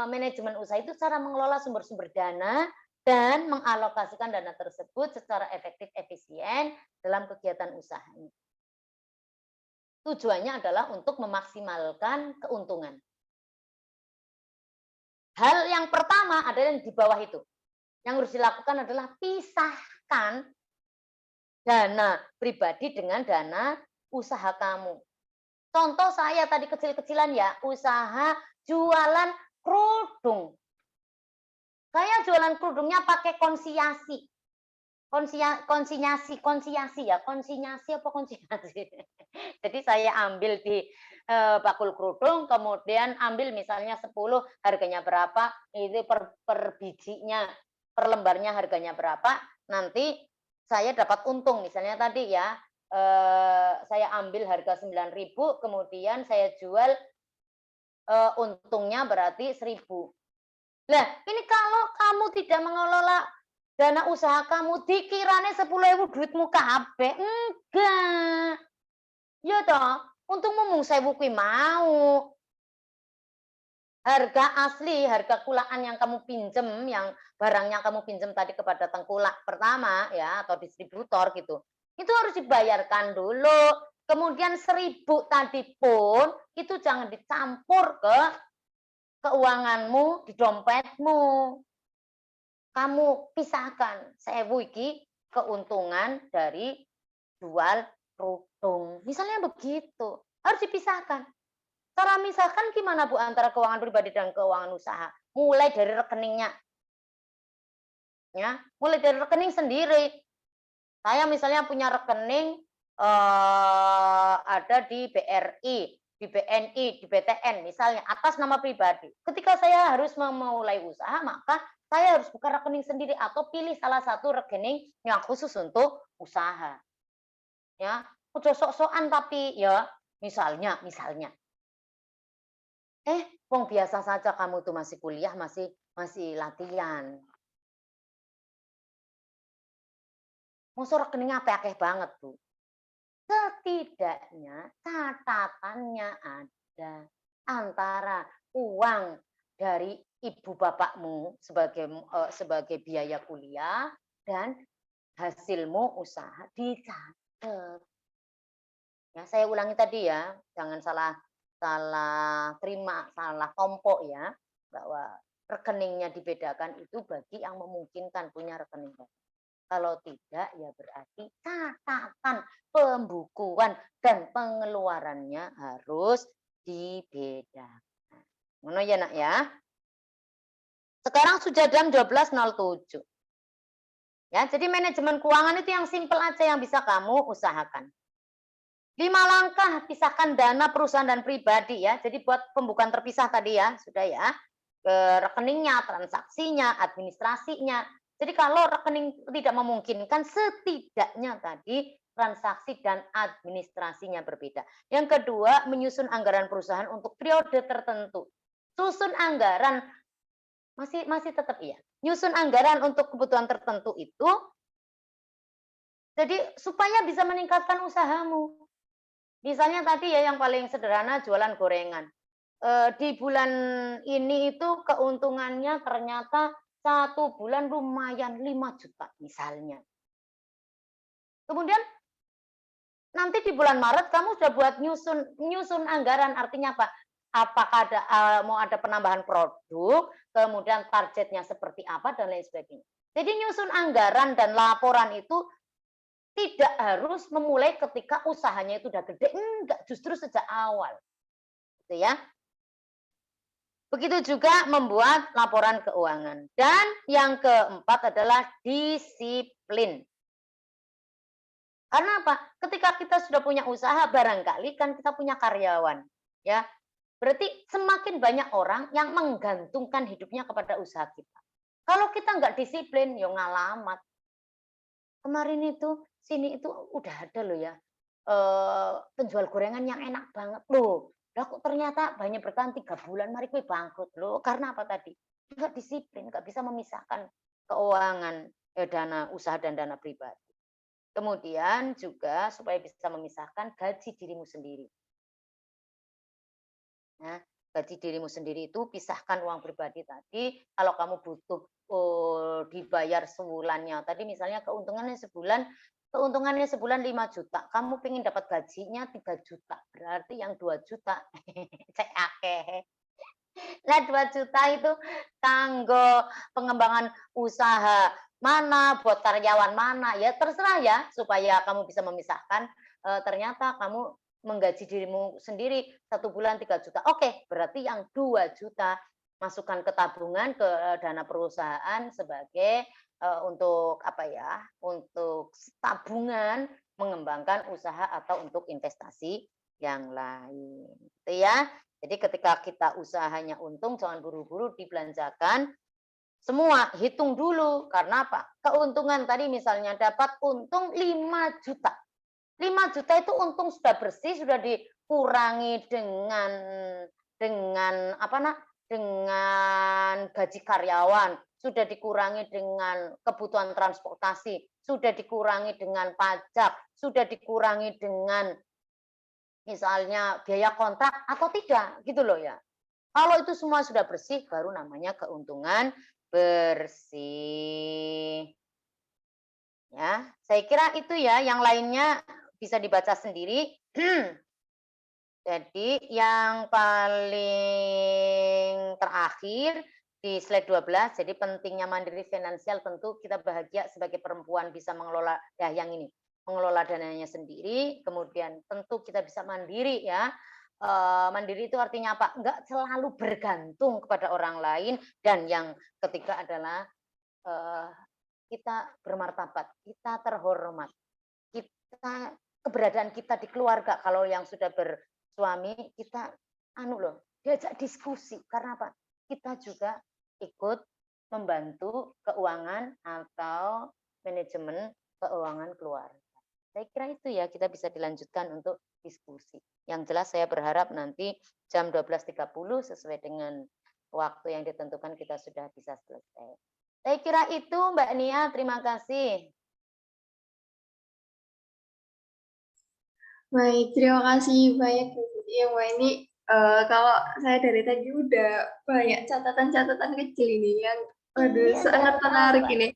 manajemen usaha itu cara mengelola sumber-sumber dana dan mengalokasikan dana tersebut secara efektif efisien dalam kegiatan usahanya. Tujuannya adalah untuk memaksimalkan keuntungan. Hal yang pertama adalah yang di bawah itu. Yang harus dilakukan adalah pisahkan dana pribadi dengan dana usaha kamu. Contoh saya tadi kecil-kecilan ya, usaha jualan kerudung. Saya jualan kerudungnya pakai konsinyasi. Konsinyasi apa konsinyasi? Jadi saya ambil di bakul kerudung, kemudian ambil misalnya 10, harganya berapa, itu per bijinya, per lembarnya harganya berapa, nanti saya dapat untung. Misalnya tadi ya, saya ambil harga 9.000, kemudian saya jual, untungnya berarti 1.000. Lah, ini kalau kamu tidak mengelola dana usaha kamu, dikirane 10.000 duitmu kabeh, enggak. Ya toh, untungmu mung 1.000 kuwi mau. Harga asli, harga kulaan yang kamu pinjem, yang barang yang kamu pinjem tadi kepada tengkulak pertama ya, atau distributor gitu, itu harus dibayarkan dulu. Kemudian 1.000 tadi pun, itu jangan dicampur ke keuanganmu, di dompetmu. Kamu pisahkan, 1.000 iki keuntungan dari jual kerudung. Misalnya begitu, harus dipisahkan. Cara misahkan gimana Bu antara keuangan pribadi dan keuangan usaha? Mulai dari rekeningnya, ya, mulai dari rekening sendiri. Saya misalnya punya rekening ada di BRI, di BNI, di BTN misalnya atas nama pribadi. Ketika saya harus memulai usaha, maka saya harus buka rekening sendiri atau pilih salah satu rekening yang khusus untuk usaha. Ya, udah sok-sokan tapi ya misalnya wong biasa saja kamu tuh masih kuliah, masih latihan. Mosok rekeningnya akeh banget, Bu. Setidaknya catatannya ada antara uang dari ibu bapakmu sebagai biaya kuliah dan hasilmu usaha dicatat. Ya, saya ulangi tadi ya, jangan salah salah terima, salah tompo ya, bahwa rekeningnya dibedakan itu bagi yang memungkinkan punya rekening bank. Kalau tidak ya berarti catatan pembukuan dan pengeluarannya harus dibedakan. Ngono ya Nak ya. Sekarang sudah jam 12.07. Ya, jadi manajemen keuangan itu yang simpel aja yang bisa kamu usahakan. 5 langkah pisahkan dana perusahaan dan pribadi ya. Jadi buat pembukaan terpisah tadi ya, sudah ya. Ke rekeningnya, transaksinya, administrasinya. Jadi kalau rekening tidak memungkinkan, setidaknya tadi transaksi dan administrasinya berbeda. Yang kedua, menyusun anggaran perusahaan untuk periode tertentu. Susun anggaran masih tetap iya. Nyusun anggaran untuk kebutuhan tertentu itu jadi supaya bisa meningkatkan usahamu. Misalnya tadi ya yang paling sederhana jualan gorengan. Di bulan ini itu keuntungannya ternyata 1 bulan lumayan 5 juta misalnya. Kemudian nanti di bulan Maret kamu sudah buat nyusun anggaran, artinya apa? Apakah mau ada penambahan produk, kemudian targetnya seperti apa dan lain sebagainya. Jadi nyusun anggaran dan laporan itu tidak harus memulai ketika usahanya itu udah gede, enggak, justru sejak awal. Gitu ya. Begitu juga membuat laporan keuangan. Dan yang keempat adalah disiplin. Karena apa? Ketika kita sudah punya usaha, barangkali kan kita punya karyawan. Ya, berarti semakin banyak orang yang menggantungkan hidupnya kepada usaha kita. Kalau kita nggak disiplin, ya ngalamat. Kemarin itu, sini itu udah ada loh ya, penjual gorengan yang enak banget loh. Lah kok ternyata banyak bertahan 3 bulan, mari kue bangkrut loh. Karena apa tadi? Nggak disiplin, nggak bisa memisahkan keuangan, dana usaha dan dana pribadi. Kemudian juga supaya bisa memisahkan gaji dirimu sendiri. Nah, gaji dirimu sendiri itu pisahkan uang pribadi tadi. Kalau kamu butuh dibayar sebulannya, tadi misalnya keuntungannya sebulan 5 juta. Kamu pengen dapat gajinya 3 juta. Berarti yang 2 juta cek akeh. Nah, 2 juta itu kanggo pengembangan usaha mana, buat karyawan mana, ya terserah ya, supaya kamu bisa memisahkan, ternyata kamu menggaji dirimu sendiri 1 bulan 3 juta. Oke, berarti yang 2 juta masukkan ke tabungan, ke dana perusahaan sebagai, untuk apa ya, untuk tabungan mengembangkan usaha atau untuk investasi yang lain. Gitu ya. Jadi ketika kita usahanya untung, jangan buru-buru dibelanjakan semua, hitung dulu. Karena apa? Keuntungan tadi misalnya dapat untung 5 juta. 5 juta itu untung sudah bersih, sudah dikurangi dengan apa nak? Dengan gaji karyawan, sudah dikurangi dengan kebutuhan transportasi, sudah dikurangi dengan pajak, sudah dikurangi dengan misalnya biaya kontrak atau tidak, gitu loh ya. Kalau itu semua sudah bersih, baru namanya keuntungan bersih. Ya, saya kira itu ya, yang lainnya bisa dibaca sendiri. Jadi yang paling terakhir di slide 12, jadi pentingnya mandiri finansial tentu kita bahagia sebagai perempuan bisa mengelola, ya yang ini, mengelola dananya sendiri, kemudian tentu kita bisa mandiri ya. Mandiri itu artinya apa? Enggak selalu bergantung kepada orang lain, dan yang ketiga adalah kita bermartabat, kita terhormat, kita keberadaan kita di keluarga. Kalau yang sudah bersuami, kita diajak diskusi. Karena apa? Kita juga ikut membantu keuangan atau manajemen keuangan keluarga. Saya kira itu ya, kita bisa dilanjutkan untuk diskusi. Yang jelas saya berharap nanti jam 12.30 sesuai dengan waktu yang ditentukan kita sudah bisa selesai. Saya kira itu Mbak Nia, terima kasih. Baik, terima kasih banyak ya Mbak. Ini kalau saya dari tadi udah banyak catatan-catatan kecil ini yang sangat menarik ini.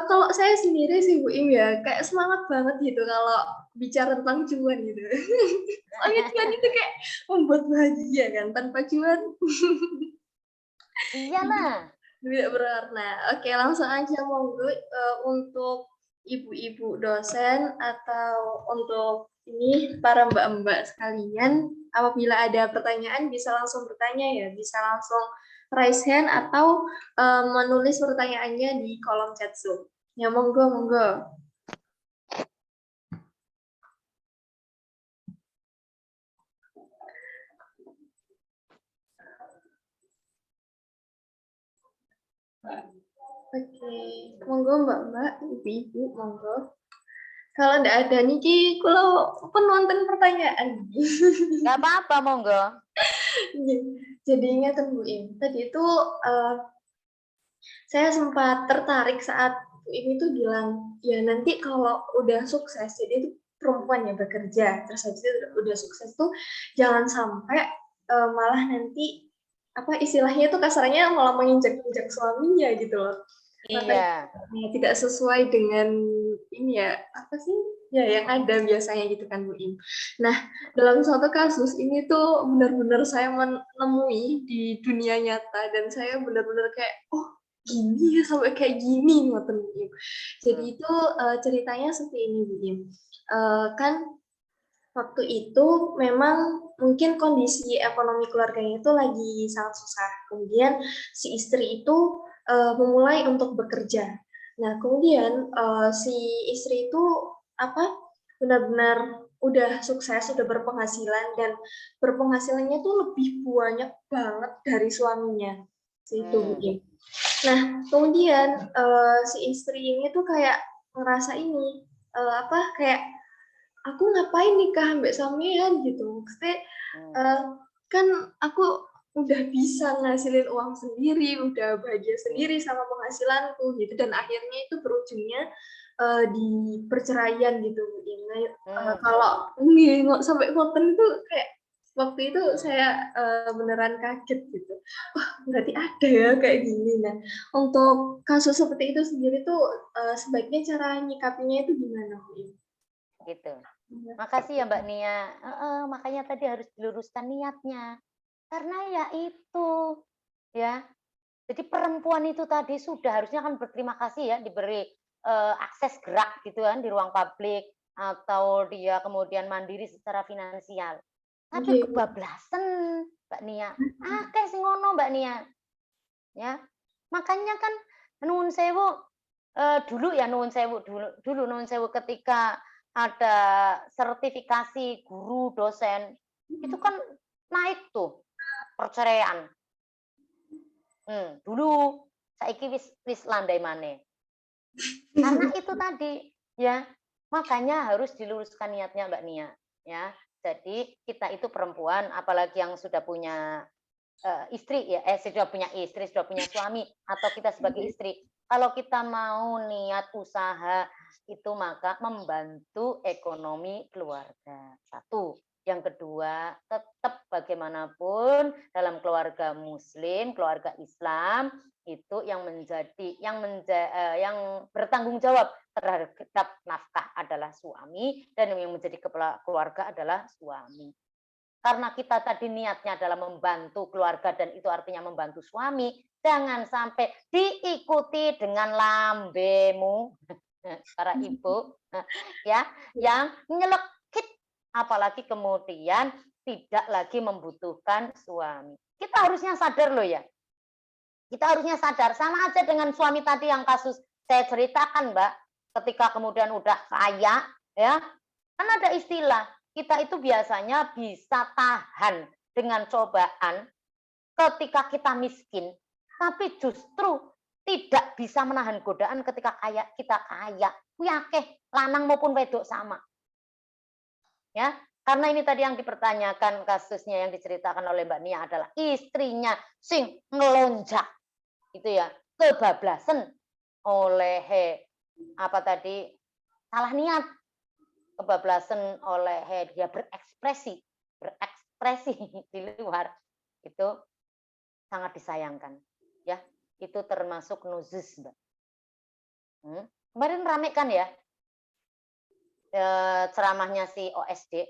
Kalau saya sendiri sih Bu Im ya, kayak semangat banget gitu kalau bicara tentang cuan gitu. Soalnya cuan itu kayak membuat bahagia kan, tanpa cuan Iyalah. tidak berwarna. Oke, langsung aja monggo untuk ibu-ibu dosen atau untuk ini para mbak-mbak sekalian, apabila ada pertanyaan bisa langsung bertanya ya, bisa langsung raise hand atau menulis pertanyaannya di kolom chat Zoom. Ya monggo, monggo. Oke, monggo mbak-mbak, ibu-ibu, monggo. Kalau enggak ada niki, kalau penonton pertanyaan. Enggak apa-apa, monggo. Jadi ingatan Bu Im, tadi itu saya sempat tertarik saat Bu Im itu bilang, ya nanti kalau udah sukses, jadi itu perempuan ya bekerja, terus habis itu udah sukses tuh jangan sampai malah nanti apa istilahnya itu kasarnya malah menginjak-injak suaminya gitu loh. Iya. Tidak sesuai dengan ini ya, apa sih? Ya yang ada biasanya gitu kan Bu Im. Nah, dalam suatu kasus ini tuh benar-benar saya menemui di dunia nyata dan saya benar-benar kayak, oh gini ya sampai kayak gini ngoten Bu Im. Jadi itu ceritanya seperti ini Bu Im. Kan waktu itu memang mungkin kondisi ekonomi keluarganya itu lagi sangat susah. Kemudian si istri itu memulai untuk bekerja. Nah, kemudian si istri itu apa benar-benar udah sukses, udah berpenghasilan dan berpenghasilannya tuh lebih banyak banget dari suaminya. Itu mungkin. Nah, kemudian si istri ini tuh kayak ngerasa ini apa kayak aku ngapain nikah mbak sampean gitu. Maksudnya kan aku udah bisa ngasilin uang sendiri, udah bahagia sendiri sama penghasilanku gitu, dan akhirnya itu berujungnya di perceraian gitu. Kalau ini sampai ngoten itu kayak waktu itu saya beneran kaget gitu. Wah, berarti ada ya kayak gini. Nah, untuk kasus seperti itu sendiri tuh sebaiknya cara nyikapinya itu gimana, Bu? Gitu. Makasih ya Mbak Nia. Makanya tadi harus diluruskan niatnya. Karena ya itu, ya. Jadi perempuan itu tadi sudah harusnya kan berterima kasih ya diberi akses gerak gitu kan di ruang publik atau dia kemudian mandiri secara finansial. Tapi kebablasan Mbak Nia. Akeh sing ngono Mbak Nia. Ya. Makanya kan nuwun sewu dulu ya nuwun sewu dulu nuwun sewu ketika ada sertifikasi guru, dosen, itu kan naik tuh perceraian. Dulu saiki wis landai maneh. Karena itu tadi, ya. Makanya harus diluruskan niatnya Mbak Nia, ya. Jadi kita itu perempuan, apalagi yang sudah punya istri ya, sudah punya istri, sudah punya suami, atau kita sebagai istri, kalau kita mau niat usaha itu maka membantu ekonomi keluarga. Satu. Yang kedua, tetap bagaimanapun dalam keluarga muslim, keluarga Islam itu yang bertanggung jawab terhadap nafkah adalah suami dan yang menjadi kepala keluarga adalah suami. Karena kita tadi niatnya adalah membantu keluarga dan itu artinya membantu suami, jangan sampai diikuti dengan lambemu, para ibu, ya, yang nyelekit, apalagi kemudian tidak lagi membutuhkan suami. Kita harusnya sadar loh ya, kita harusnya sadar, sama aja dengan suami tadi yang kasus saya ceritakan Mbak, ketika kemudian udah kaya, ya, kan ada istilah, kita itu biasanya bisa tahan dengan cobaan ketika kita miskin, tapi justru tidak bisa menahan godaan ketika kita kaya. Akeh lanang maupun wedok sama. Ya, karena ini tadi yang dipertanyakan kasusnya yang diceritakan oleh Mbak Nia adalah istrinya sing ngelonjak itu ya, kebablasan oleh apa tadi salah niat, kebablasan oleh dia berekspresi di luar, itu sangat disayangkan ya, itu termasuk nuzuz Mbak. Kemarin rame kan ya ceramahnya si OSD,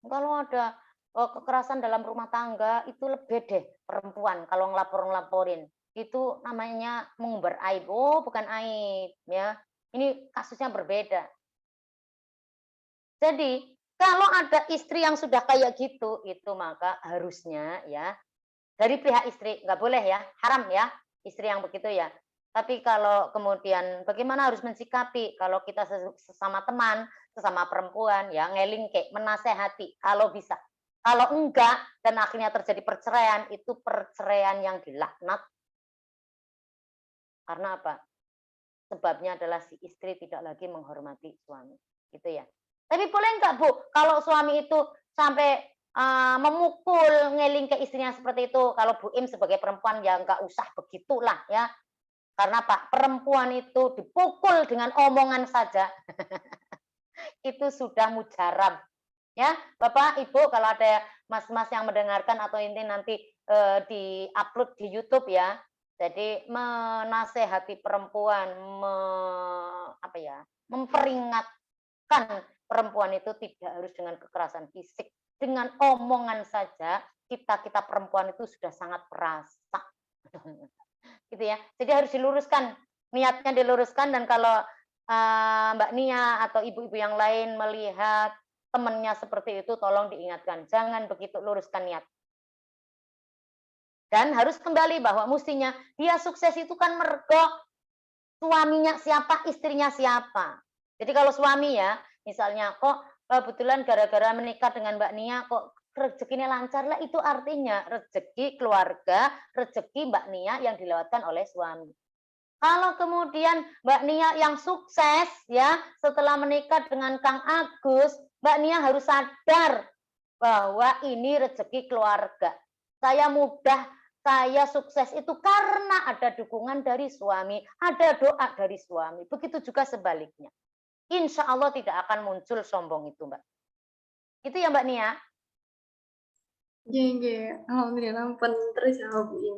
kalau ada kekerasan dalam rumah tangga itu lebih deh perempuan kalau ngelaporin itu namanya mengumbar aib. Oh bukan aib ya, ini kasusnya berbeda. Jadi kalau ada istri yang sudah kayak gitu, itu maka harusnya ya dari pihak istri, nggak boleh ya, haram ya istri yang begitu ya. Tapi kalau kemudian bagaimana harus mensikapi kalau kita sesama teman, sesama perempuan ya ngelingke, menasehati kalau bisa. Kalau enggak dan akhirnya terjadi perceraian, itu perceraian yang dilaknat. Karena apa? Sebabnya adalah si istri tidak lagi menghormati suami, gitu ya. Tapi boleh enggak Bu, kalau suami itu sampai memukul, ngeling ke istrinya seperti itu, kalau Bu Im sebagai perempuan ya enggak usah begitulah ya. Karena Pak, perempuan itu dipukul dengan omongan saja, itu sudah mujarab. Ya, Bapak, Ibu, kalau ada mas-mas yang mendengarkan atau ini nanti di-upload di YouTube ya. Jadi menasehati perempuan, memperingatkan perempuan itu tidak harus dengan kekerasan fisik. Dengan omongan saja kita perempuan itu sudah sangat perasa. Gitu ya. Jadi harus diluruskan, niatnya diluruskan dan kalau Mbak Nia atau ibu-ibu yang lain melihat temannya seperti itu tolong diingatkan, jangan begitu, luruskan niat. Dan harus kembali bahwa mestinya dia sukses itu kan mergo suaminya siapa, istrinya siapa. Jadi kalau suami ya, misalnya kok kebetulan gara-gara menikah dengan Mbak Nia kok rezekinya lancar lah, itu artinya rezeki keluarga, rezeki Mbak Nia yang dilewatkan oleh suami. Kalau kemudian Mbak Nia yang sukses ya setelah menikah dengan Kang Agus, Mbak Nia harus sadar bahwa ini rezeki keluarga. Saya mudah, saya sukses itu karena ada dukungan dari suami, ada doa dari suami. Begitu juga sebaliknya. Insya Allah tidak akan muncul sombong itu, Mbak. Itu ya Mbak Nia. Iya, alhamdulillah pun terus ya Bu Im.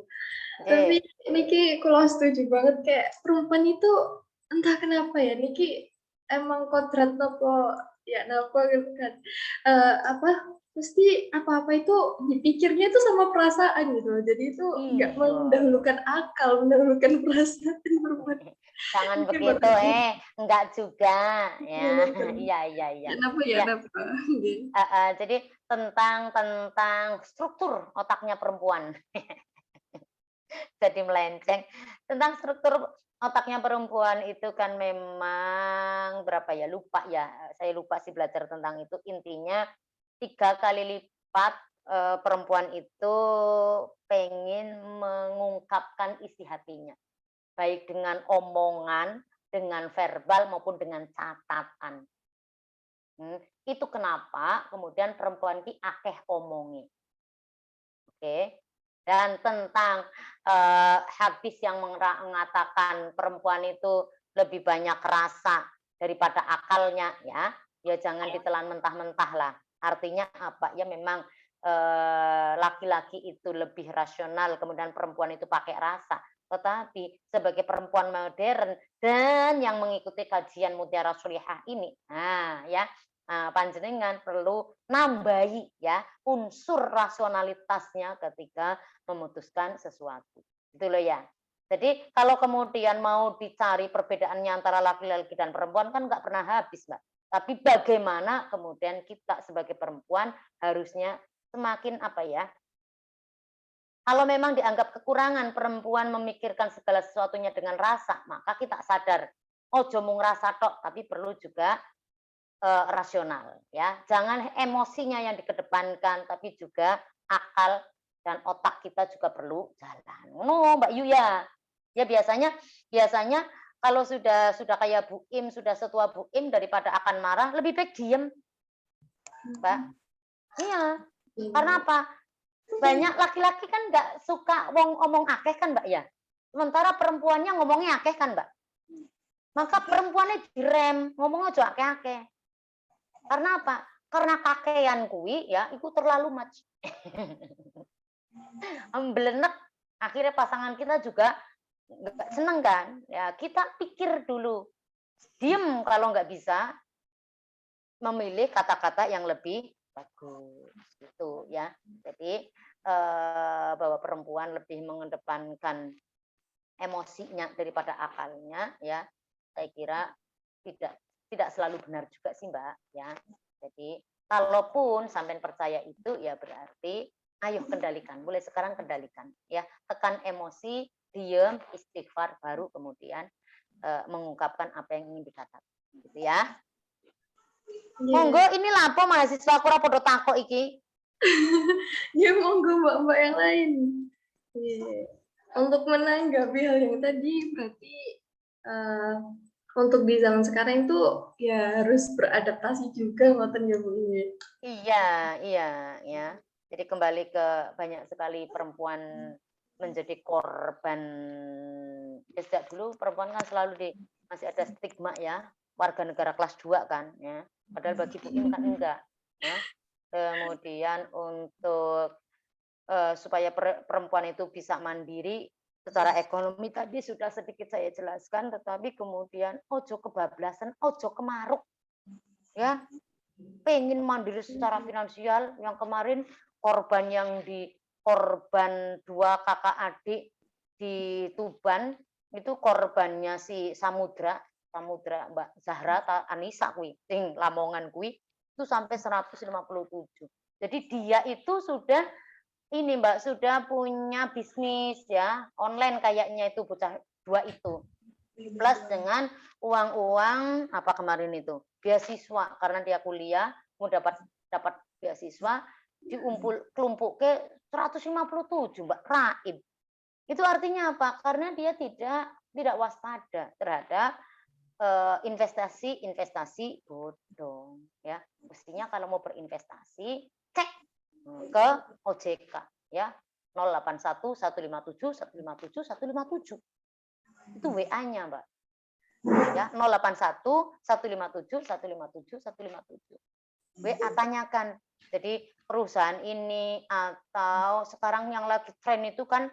Tapi Niki kalau setuju banget kayak perempuan itu entah kenapa ya Niki emang kodrat nopo ya nopo gitu kan mesti apa-apa itu dipikirnya itu sama perasaan gitu loh. Jadi itu nggak mendahulukan akal, mendahulukan perasaan perempuan. Jangan begitu, enggak juga ya. Iya. Kenapa ya? Jadi tentang struktur otaknya perempuan. Jadi melenceng tentang struktur otaknya perempuan itu kan memang berapa ya, lupa ya, saya lupa sih belajar tentang itu. Intinya 3 kali lipat, perempuan itu pengen mengungkapkan isi hatinya, baik dengan omongan, dengan verbal, maupun dengan catatan. Itu kenapa kemudian perempuan ki akeh omongi, oke. Dan tentang, hadis yang mengatakan perempuan itu lebih banyak rasa daripada akalnya ya, ya jangan ditelan mentah-mentah lah. Artinya apa, ya memang, laki-laki itu lebih rasional, kemudian perempuan itu pakai rasa. Tetapi sebagai perempuan modern dan yang mengikuti kajian Mutiara Shulihah ini, nah ya, panjenengan perlu nambahi ya unsur rasionalitasnya ketika memutuskan sesuatu. Gitu loh ya. Jadi kalau kemudian mau dicari perbedaannya antara laki-laki dan perempuan kan nggak pernah habis, Mbak. Tapi bagaimana kemudian kita sebagai perempuan harusnya semakin apa ya, kalau memang dianggap kekurangan perempuan memikirkan segala sesuatunya dengan rasa, maka kita sadar, ojo mung rasa tok, tapi perlu juga rasional ya. Jangan emosinya yang dikedepankan, tapi juga akal dan otak kita juga perlu jalan. No, Mbak Yu ya. Ya biasanya biasanya kalau sudah kayak Bu Im, sudah setua Bu Im daripada akan marah, lebih baik diem, Mbak. Iya. Karena apa? Banyak laki-laki kan nggak suka wong omong akeh kan, Mbak ya. Sementara perempuannya ngomongnya akeh kan, Mbak. Maka perempuannya direm, ngomong aja akeh-akeh. Karena apa? Karena kakean kuwi ya, itu terlalu much. Emblenek, akhirnya pasangan kita juga nggak seneng kan. Ya kita pikir dulu, diem kalau nggak bisa, memilih kata-kata yang lebih bagus gitu ya. Jadi bahwa perempuan lebih mengedepankan emosinya daripada akalnya ya, saya kira tidak tidak selalu benar juga sih Mbak ya. Jadi kalaupun sampai percaya itu ya berarti ayo kendalikan, mulai sekarang kendalikan ya, tekan emosi, diem, istighfar, baru kemudian mengungkapkan apa yang ingin dikatakan gitu ya. Monggo Iya. ini lapo mahasiswa kurang podo takok iki. Ya monggo mbak-mbak yang lain. Iya. Untuk menanggapi hal yang tadi berarti eh, untuk di zaman sekarang itu ya harus beradaptasi juga ngoten ya Bu ini. Iya, iya, ya. Jadi kembali ke banyak sekali perempuan menjadi korban. Ya, sejak dulu perempuan kan selalu masih ada stigma ya, warga negara kelas 2 kan ya. Padahal bagi Bu Im kan enggak ya. Kemudian untuk supaya perempuan itu bisa mandiri secara ekonomi tadi sudah sedikit saya jelaskan, tetapi kemudian ojo kebablasan, ojo kemaruk ya. Pengen mandiri secara finansial, yang kemarin korban yang di korban 2 kakak adik di Tuban, itu korbannya si Samudra, Samudra Mbak Zahra Anissa kuwi, sing Lamongan kuwi, itu sampai 157. Jadi dia itu sudah ini Mbak, sudah punya bisnis ya, online kayaknya itu bocah 2 itu. Plus dengan uang-uang apa kemarin itu, beasiswa karena dia kuliah mau dapat dapat beasiswa kelompok ke 157 Mbak Raib. Itu artinya apa? Karena dia tidak waspada terhadap investasi bodong ya. Mestinya kalau mau berinvestasi cek ke OJK ya 081 157 157 157. Itu WA-nya, Mbak. Ya, 081 157 157 157. WA tanyakan. Jadi perusahaan ini atau sekarang yang lagi tren itu kan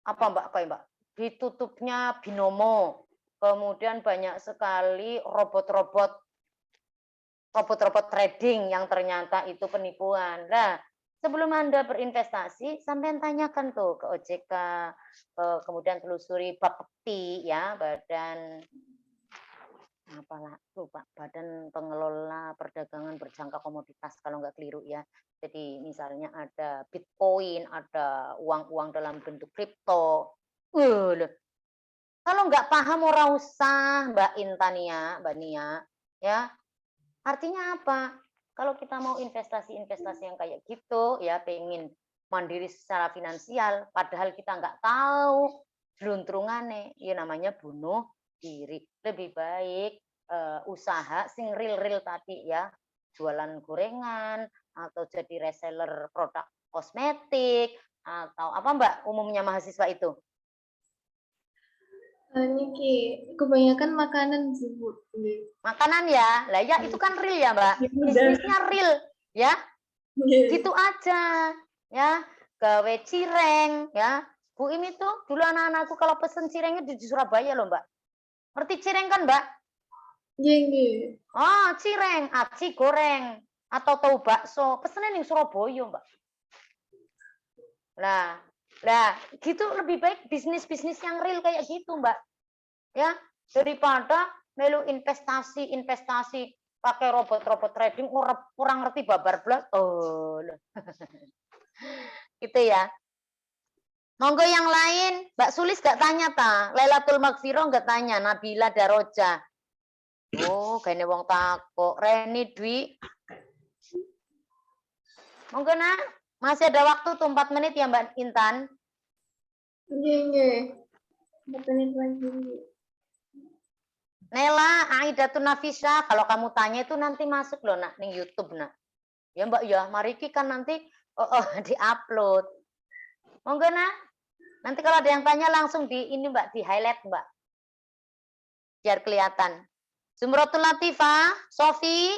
apa Mbak, kayak Mbak? Ditutupnya binomo. Kemudian banyak sekali robot-robot trading yang ternyata itu penipuan. Nah, sebelum Anda berinvestasi, sampai tanyakan tuh ke OJK, kemudian telusuri Bapepti ya, Badan apalah lupa, Badan Pengelola Perdagangan Berjangka Komoditas kalau nggak keliru ya. Jadi misalnya ada Bitcoin, ada uang-uang dalam bentuk kripto. Kalau nggak paham ora usah, Mbak Intania, Mbak Nia, ya. Artinya apa? Kalau kita mau investasi-investasi yang kayak gitu, ya pengen mandiri secara finansial, padahal kita nggak tahu jeluntrungane, ya namanya bunuh diri. Lebih baik usaha sing real-real tadi ya, jualan gorengan atau jadi reseller produk kosmetik atau apa Mbak umumnya mahasiswa itu? Niki, kebanyakan makanan sih Bu. Makanan ya, lah ya itu kan real ya Mbak, bisnisnya real ya, gitu aja ya, gawe cireng ya. Bu Im itu dulu anak-anakku kalau pesen cirengnya di Surabaya loh Mbak. Ngerti cireng kan Mbak? Nggih. Oh cireng, aci goreng atau tahu bakso, pesennya di Surabaya Mbak. Nah, gitu lebih baik bisnis-bisnis yang real kayak gitu Mbak. Ya, daripada melu investasi pakai robot-robot trading kurang ngerti babar blas. Oh. Gitu ya. Monggo yang lain, Mbak Sulis gak tanya ta? Lailatul Maghfirah gak tanya, Nabila Daroja. Oh, kayaknya wong takok. Reni Dwi. Monggo nak, masih ada waktu tuh 4 menit ya Mbak Intan. Nggih. 4 menit lagi. Nela, Aidatun Nafisa, kalau kamu tanya itu nanti masuk loh nak nih YouTube nak. Ya Mbak ya, Mariki kan nanti di-upload. Monggo nak. Nanti kalau ada yang tanya langsung di ini Mbak, di highlight Mbak. Biar kelihatan. Zumratul Latifah, Sofi.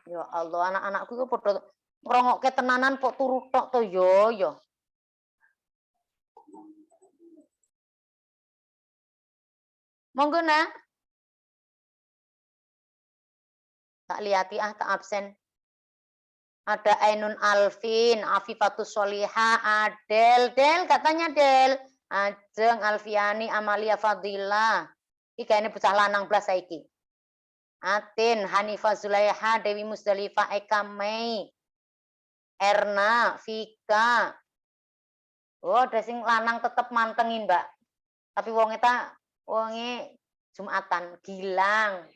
Ya Allah, anak-anakku itu podo ngrungokke tenanan kok turu tok to yo. Monggo nak. Tak lihati tak absen. Ada Ainun Alvin, Afifatus Soliha, Adel, katanya Del. Ajeng Alfiani, Amalia Fadila. Iki ini bocah lanang blas saiki. Atin, Hanifah Zulaiha, Dewi Musdalifah, Eka Mei, Erna, Vika. Oh, ada sing lanang tetep mantengin, Mbak. Tapi wonge Jumatan, Gilang.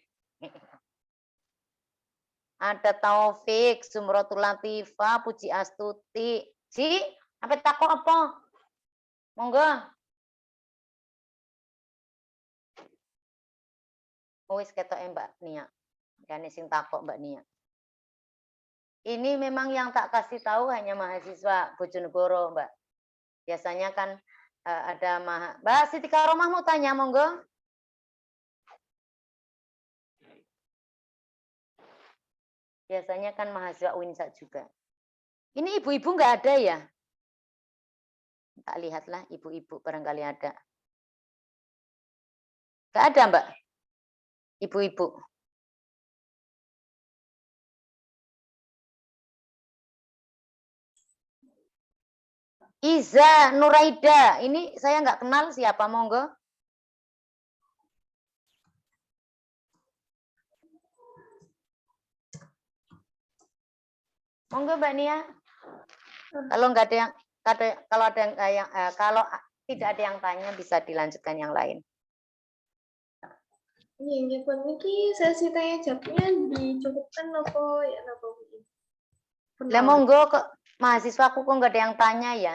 Ada Taufik, Sumratul Latifah, Puji Astuti. Ji, apa takok apa? Monggo. Wis ketok Mbak Nia. Kane sing takok Mbak Nia. Ini memang yang tak kasih tahu hanya mahasiswa Bojonegoro, Mbak. Biasanya kan ada Mbak Siti Karomah mau tanya, monggo. Biasanya kan mahasiswa UINSA juga. Ini ibu-ibu nggak ada ya? Tak lihatlah ibu-ibu barangkali ada. Nggak ada Mbak? Ibu-ibu. Iza Nuraida, ini saya nggak kenal siapa, monggo. Monggo Mbak Nia. Kalau nggak ada yang kalau tidak ada yang tanya bisa dilanjutkan yang lain. Iya, buat niki sesi tanya jawabnya dicukupkan apa ya napa Bu? Lah monggo kok mahasiswaku kok nggak ada yang tanya ya.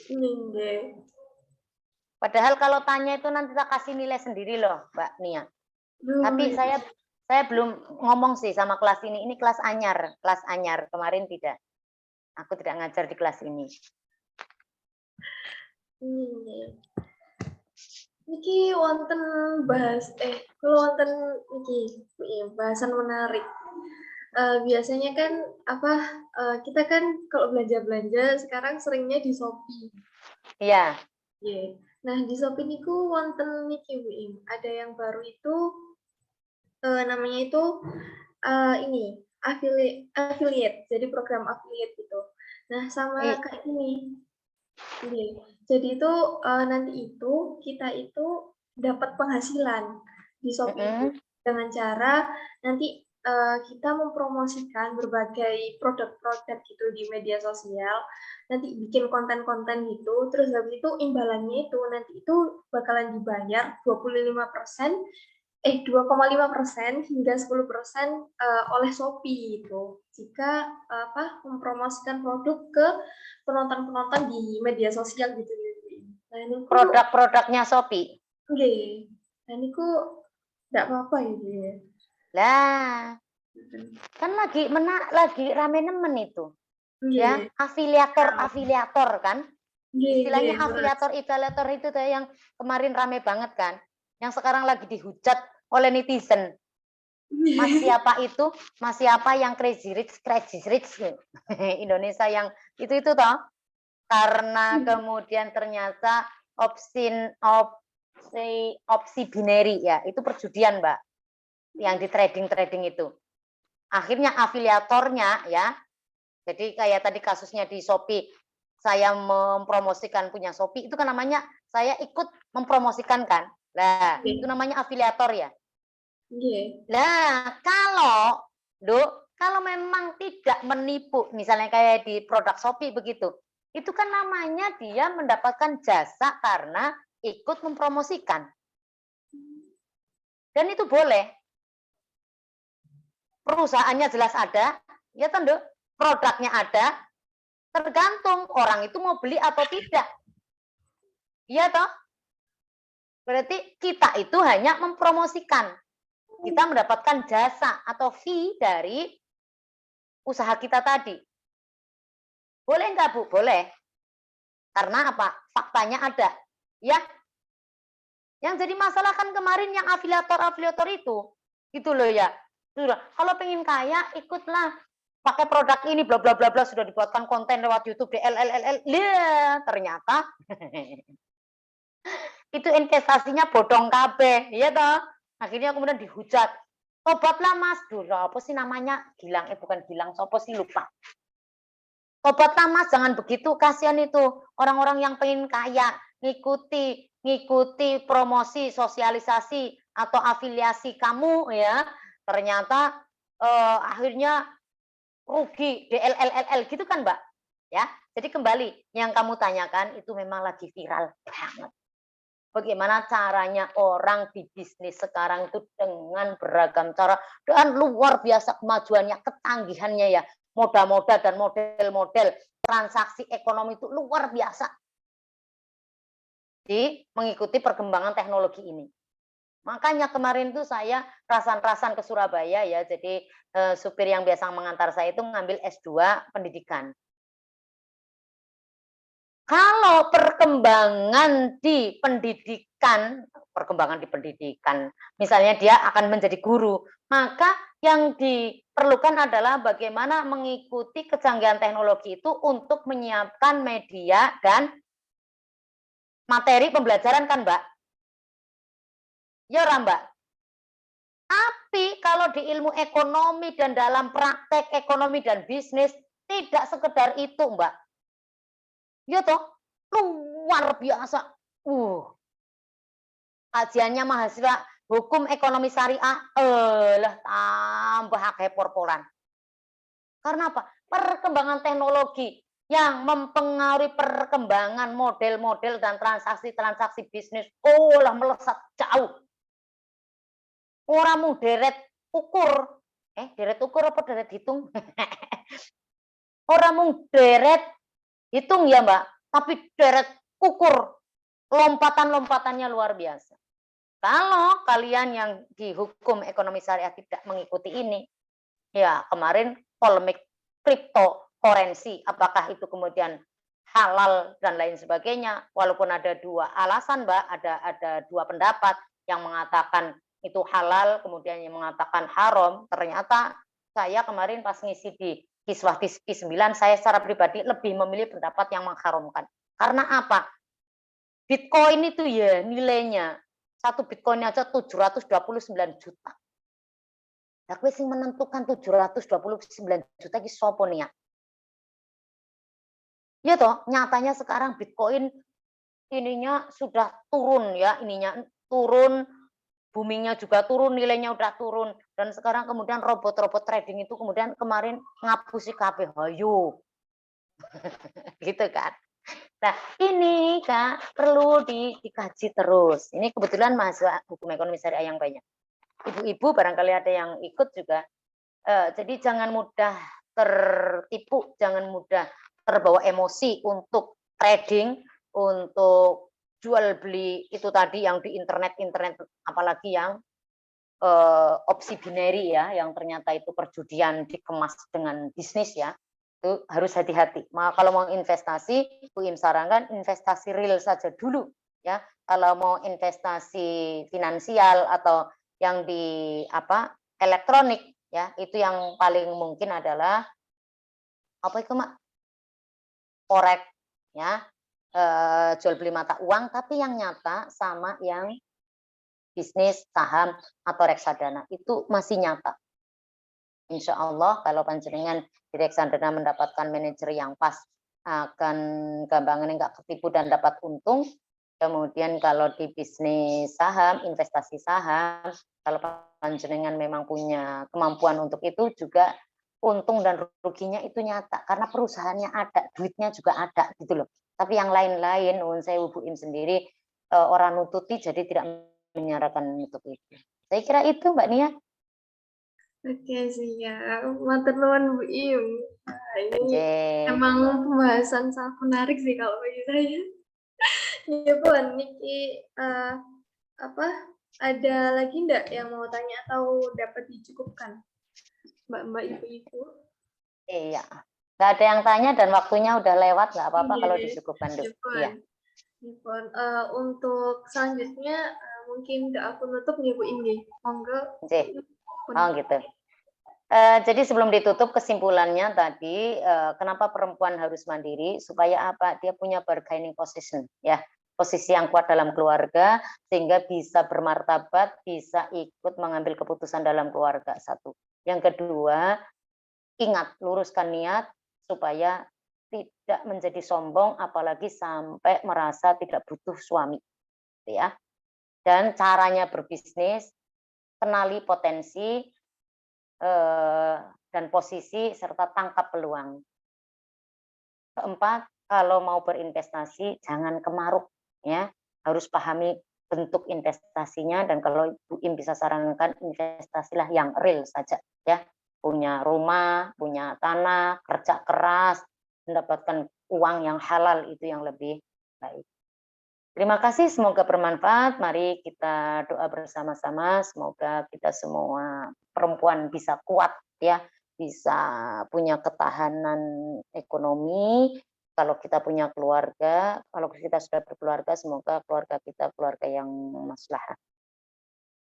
Nggih. Padahal kalau tanya itu nanti tak kasih nilai sendiri loh, Mbak Nia. Tapi saya belum ngomong sih sama kelas ini. Ini kelas anyar, kemarin tidak. Aku tidak ngajar di kelas ini. Niki wonten kalau wonten niki bahasan menarik. Biasanya kan kita kan kalau belanja sekarang seringnya di Shopee. Iya. Yeah. Nah di Shopee niku wonten niki Bu Im. Ada yang baru itu namanya itu ini affiliate, jadi program affiliate gitu. Nah sama kayak ini. Jadi itu nanti itu kita itu dapat penghasilan di Shopee dengan cara nanti kita mempromosikan berbagai produk-produk gitu di media sosial, nanti bikin konten-konten gitu, terus habis itu imbalannya itu nanti itu bakalan dibayar 2,5% hingga 10% oleh Shopee gitu. Jika mempromosikan produk ke penonton-penonton di media sosial gitu. Nah, ini Produk-produknya Shopee. nggih. Nah, niku nggak apa-apa gitu ya. Lah, kan lagi rame nemen itu. Ya, Nggih. afiliator kan. Nggih, Istilahnya nggih, terus. afiliator itu tuh yang kemarin rame banget kan. Yang sekarang lagi dihujat oleh netizen. Mas siapa itu? Mas siapa yang crazy rich Indonesia yang itu toh. Karena kemudian ternyata opsi binary ya, itu perjudian, Mbak. Yang di trading itu. Akhirnya afiliatornya ya. Jadi kayak tadi kasusnya di Shopee, saya mempromosikan punya Shopee, itu kan namanya saya ikut mempromosikan kan. Nah, itu namanya afiliator ya. Nah, kalau memang tidak menipu, misalnya kayak di produk Shopee begitu, itu kan namanya dia mendapatkan jasa karena ikut mempromosikan. Dan itu boleh. Perusahaannya jelas ada, ya tentu, produknya ada, tergantung orang itu mau beli atau tidak. Iya toh? Berarti kita itu hanya mempromosikan. Kita mendapatkan jasa atau fee dari usaha kita tadi. Boleh nggak, Bu? Boleh. Karena apa? Faktanya ada. Ya. Yang jadi masalah kan kemarin yang afiliator itu. Gitu loh ya. Sudah. Kalau pengen kaya, ikutlah. Pakai produk ini, bla bla bla bla, sudah dibuatkan konten lewat YouTube, DLLLL. Lihat, ternyata itu investasinya bodong kabeh, ya toh. Akhirnya kemudian dihujat. Tobatlah Mas, dulu apa sih namanya? Gilang, bukan Gilang, sopo sih lupa. Tobatlah Mas, jangan begitu, kasihan itu orang-orang yang pengen kaya, ngikuti promosi, sosialisasi atau afiliasi kamu ya. Ternyata akhirnya rugi, DLLLL gitu kan, Mbak? Ya. Jadi kembali yang kamu tanyakan itu memang lagi viral banget. Bagaimana caranya orang di bisnis sekarang itu dengan beragam cara dan luar biasa kemajuannya, ketanggihannya ya, moda-moda dan model-model transaksi ekonomi itu luar biasa di mengikuti perkembangan teknologi ini. Makanya kemarin tuh saya rasan-rasan ke Surabaya ya, jadi supir yang biasa mengantar saya itu ngambil S2 pendidikan. Kalau perkembangan di pendidikan, misalnya dia akan menjadi guru, maka yang diperlukan adalah bagaimana mengikuti kecanggihan teknologi itu untuk menyiapkan media dan materi pembelajaran kan, Mbak? Ya, Mbak. Tapi kalau di ilmu ekonomi dan dalam praktek ekonomi dan bisnis, tidak sekedar itu, Mbak. Ya toh, luar biasa. Kajiannya mahasiswa hukum ekonomi syariah, lah tambah akeh porporan. Karena apa? Perkembangan teknologi yang mempengaruhi perkembangan model-model dan transaksi-transaksi bisnis, lah melesat jauh. Orang mau deret ukur, deret ukur apa deret hitung? Orang mau deret hitung ya Mbak, tapi deret ukur, lompatan-lompatannya luar biasa. Kalau kalian yang di hukum ekonomi syariah tidak mengikuti ini, ya kemarin polemik cryptocurrency, apakah itu kemudian halal dan lain sebagainya, walaupun ada dua alasan Mbak, ada dua pendapat yang mengatakan itu halal, kemudian yang mengatakan haram, ternyata saya kemarin pas ngisi di Kiswah Tiski 9, saya secara pribadi lebih memilih pendapat yang mengharamkan. Karena apa? Bitcoin itu ya nilainya, satu Bitcoin aja 729 juta. Nah, kowe sing menentukan 729 juta ki sopo nih ya? Ya toh, nyatanya sekarang Bitcoin ininya sudah turun ya, ininya turun, boomingnya juga turun, nilainya udah turun. Dan sekarang kemudian robot-robot trading itu kemudian kemarin ngapusi kabeh, hayo. Gitu kan. Nah, ini Kak perlu dikaji terus. Ini kebetulan mahasiswa hukum ekonomi syariah yang banyak. Ibu-ibu barangkali ada yang ikut juga. Jadi jangan mudah tertipu, jangan mudah terbawa emosi untuk trading, untuk jual beli itu tadi yang di internet, apalagi yang opsi binary ya, yang ternyata itu perjudian dikemas dengan bisnis ya, itu harus hati-hati. Kalau mau investasi, Bu Im sarankan investasi real saja dulu ya. Kalau mau investasi finansial atau yang di elektronik ya, itu yang paling mungkin adalah apa itu Mak? Forex ya, jual beli mata uang, tapi yang nyata sama yang bisnis, saham, atau reksadana itu masih nyata. Insya Allah kalau panjenengan di reksadana mendapatkan manajer yang pas, akan gampangannya nggak ketipu dan dapat untung. Kemudian kalau di bisnis saham, investasi saham, kalau panjenengan memang punya kemampuan untuk itu juga untung dan ruginya itu nyata karena perusahaannya ada, duitnya juga ada gitu loh. Tapi yang lain-lain, saya Bu Im sendiri orang nututi jadi tidak menyarankan untuk itu. Saya kira itu Mbak Nia. Oke sih ya, matur nuwun Bu Im. Nah, ini Oke. emang pembahasan sangat menarik sih kalau bagi saya. Ya pun, Niki ada lagi enggak yang mau tanya atau dapat dicukupkan, Mbak-mbak, ibu-ibu? Iya, nggak ada yang tanya dan waktunya udah lewat, nggak apa-apa kalau Iya, dicukupkan dulu. ya pun. Iya. Ya pun. Untuk selanjutnya mungkin aku nutup nih Bu Im nggih. Monggo. Oh gitu. Jadi sebelum ditutup kesimpulannya tadi, kenapa perempuan harus mandiri? Supaya apa? Dia punya bargaining position, ya, posisi yang kuat dalam keluarga sehingga bisa bermartabat, bisa ikut mengambil keputusan dalam keluarga. Satu. Yang kedua, ingat luruskan niat supaya tidak menjadi sombong, apalagi sampai merasa tidak butuh suami, ya. Dan caranya berbisnis, kenali potensi dan posisi serta tangkap peluang. Keempat, kalau mau berinvestasi jangan kemaruk ya, harus pahami bentuk investasinya dan kalau Bu Im bisa sarankan investasilah yang real saja ya. Punya rumah, punya tanah, kerja keras, mendapatkan uang yang halal itu yang lebih baik. Terima kasih, semoga bermanfaat. Mari kita doa bersama-sama, semoga kita semua perempuan bisa kuat ya, bisa punya ketahanan ekonomi. Kalau kita punya keluarga, kalau kita sudah berkeluarga, semoga keluarga kita keluarga yang maslahah.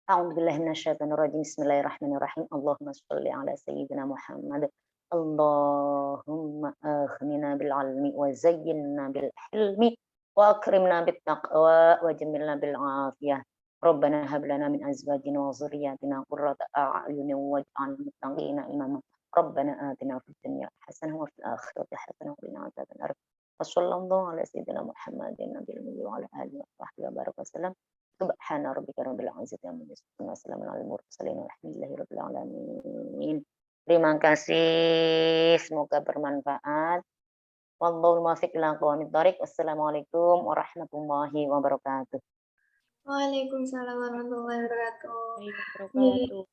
A'udzubillahi minasyaitonir rajim. Bismillahirrahmanirrahim. Allahumma shalli ala sayyidina Muhammad. Allahumma aghnina bil ilmi wa zayyinna bil hilmi wa akrimna bit taqwa wa jammilna bil afiyah. Rabbana hab lana min azwajina wa dhurriyyatina qurrata a'yunin waj'alna lil muttaqina imama. Rabbana atina fid dunya hasanah wa fil akhirati hasanah wa qina adzabannar. Wassallallahu ala sayyidina Muhammadin nabiyil ummi wa ala alihi wa sahbihi wa baraka wasallam. Subhana rabbika rabbil izzati amma yasifun wa salamun alal mursalin walhamdulillahi rabbil alamin. Terima kasih, semoga bermanfaat. Wallahu muwaffiq ila aqwamit thoriq. Wassalamualaikum warahmatullahi wabarakatuh. Waalaikumsalam warahmatullahi wabarakatuh. Wabarakatuh.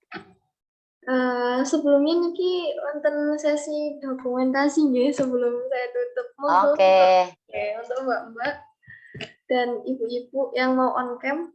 Sebelumnya Niki wonten sesi dokumentasi nggih sebelum saya tutup. Oke. Untuk Mbak-mbak dan ibu-ibu yang mau on cam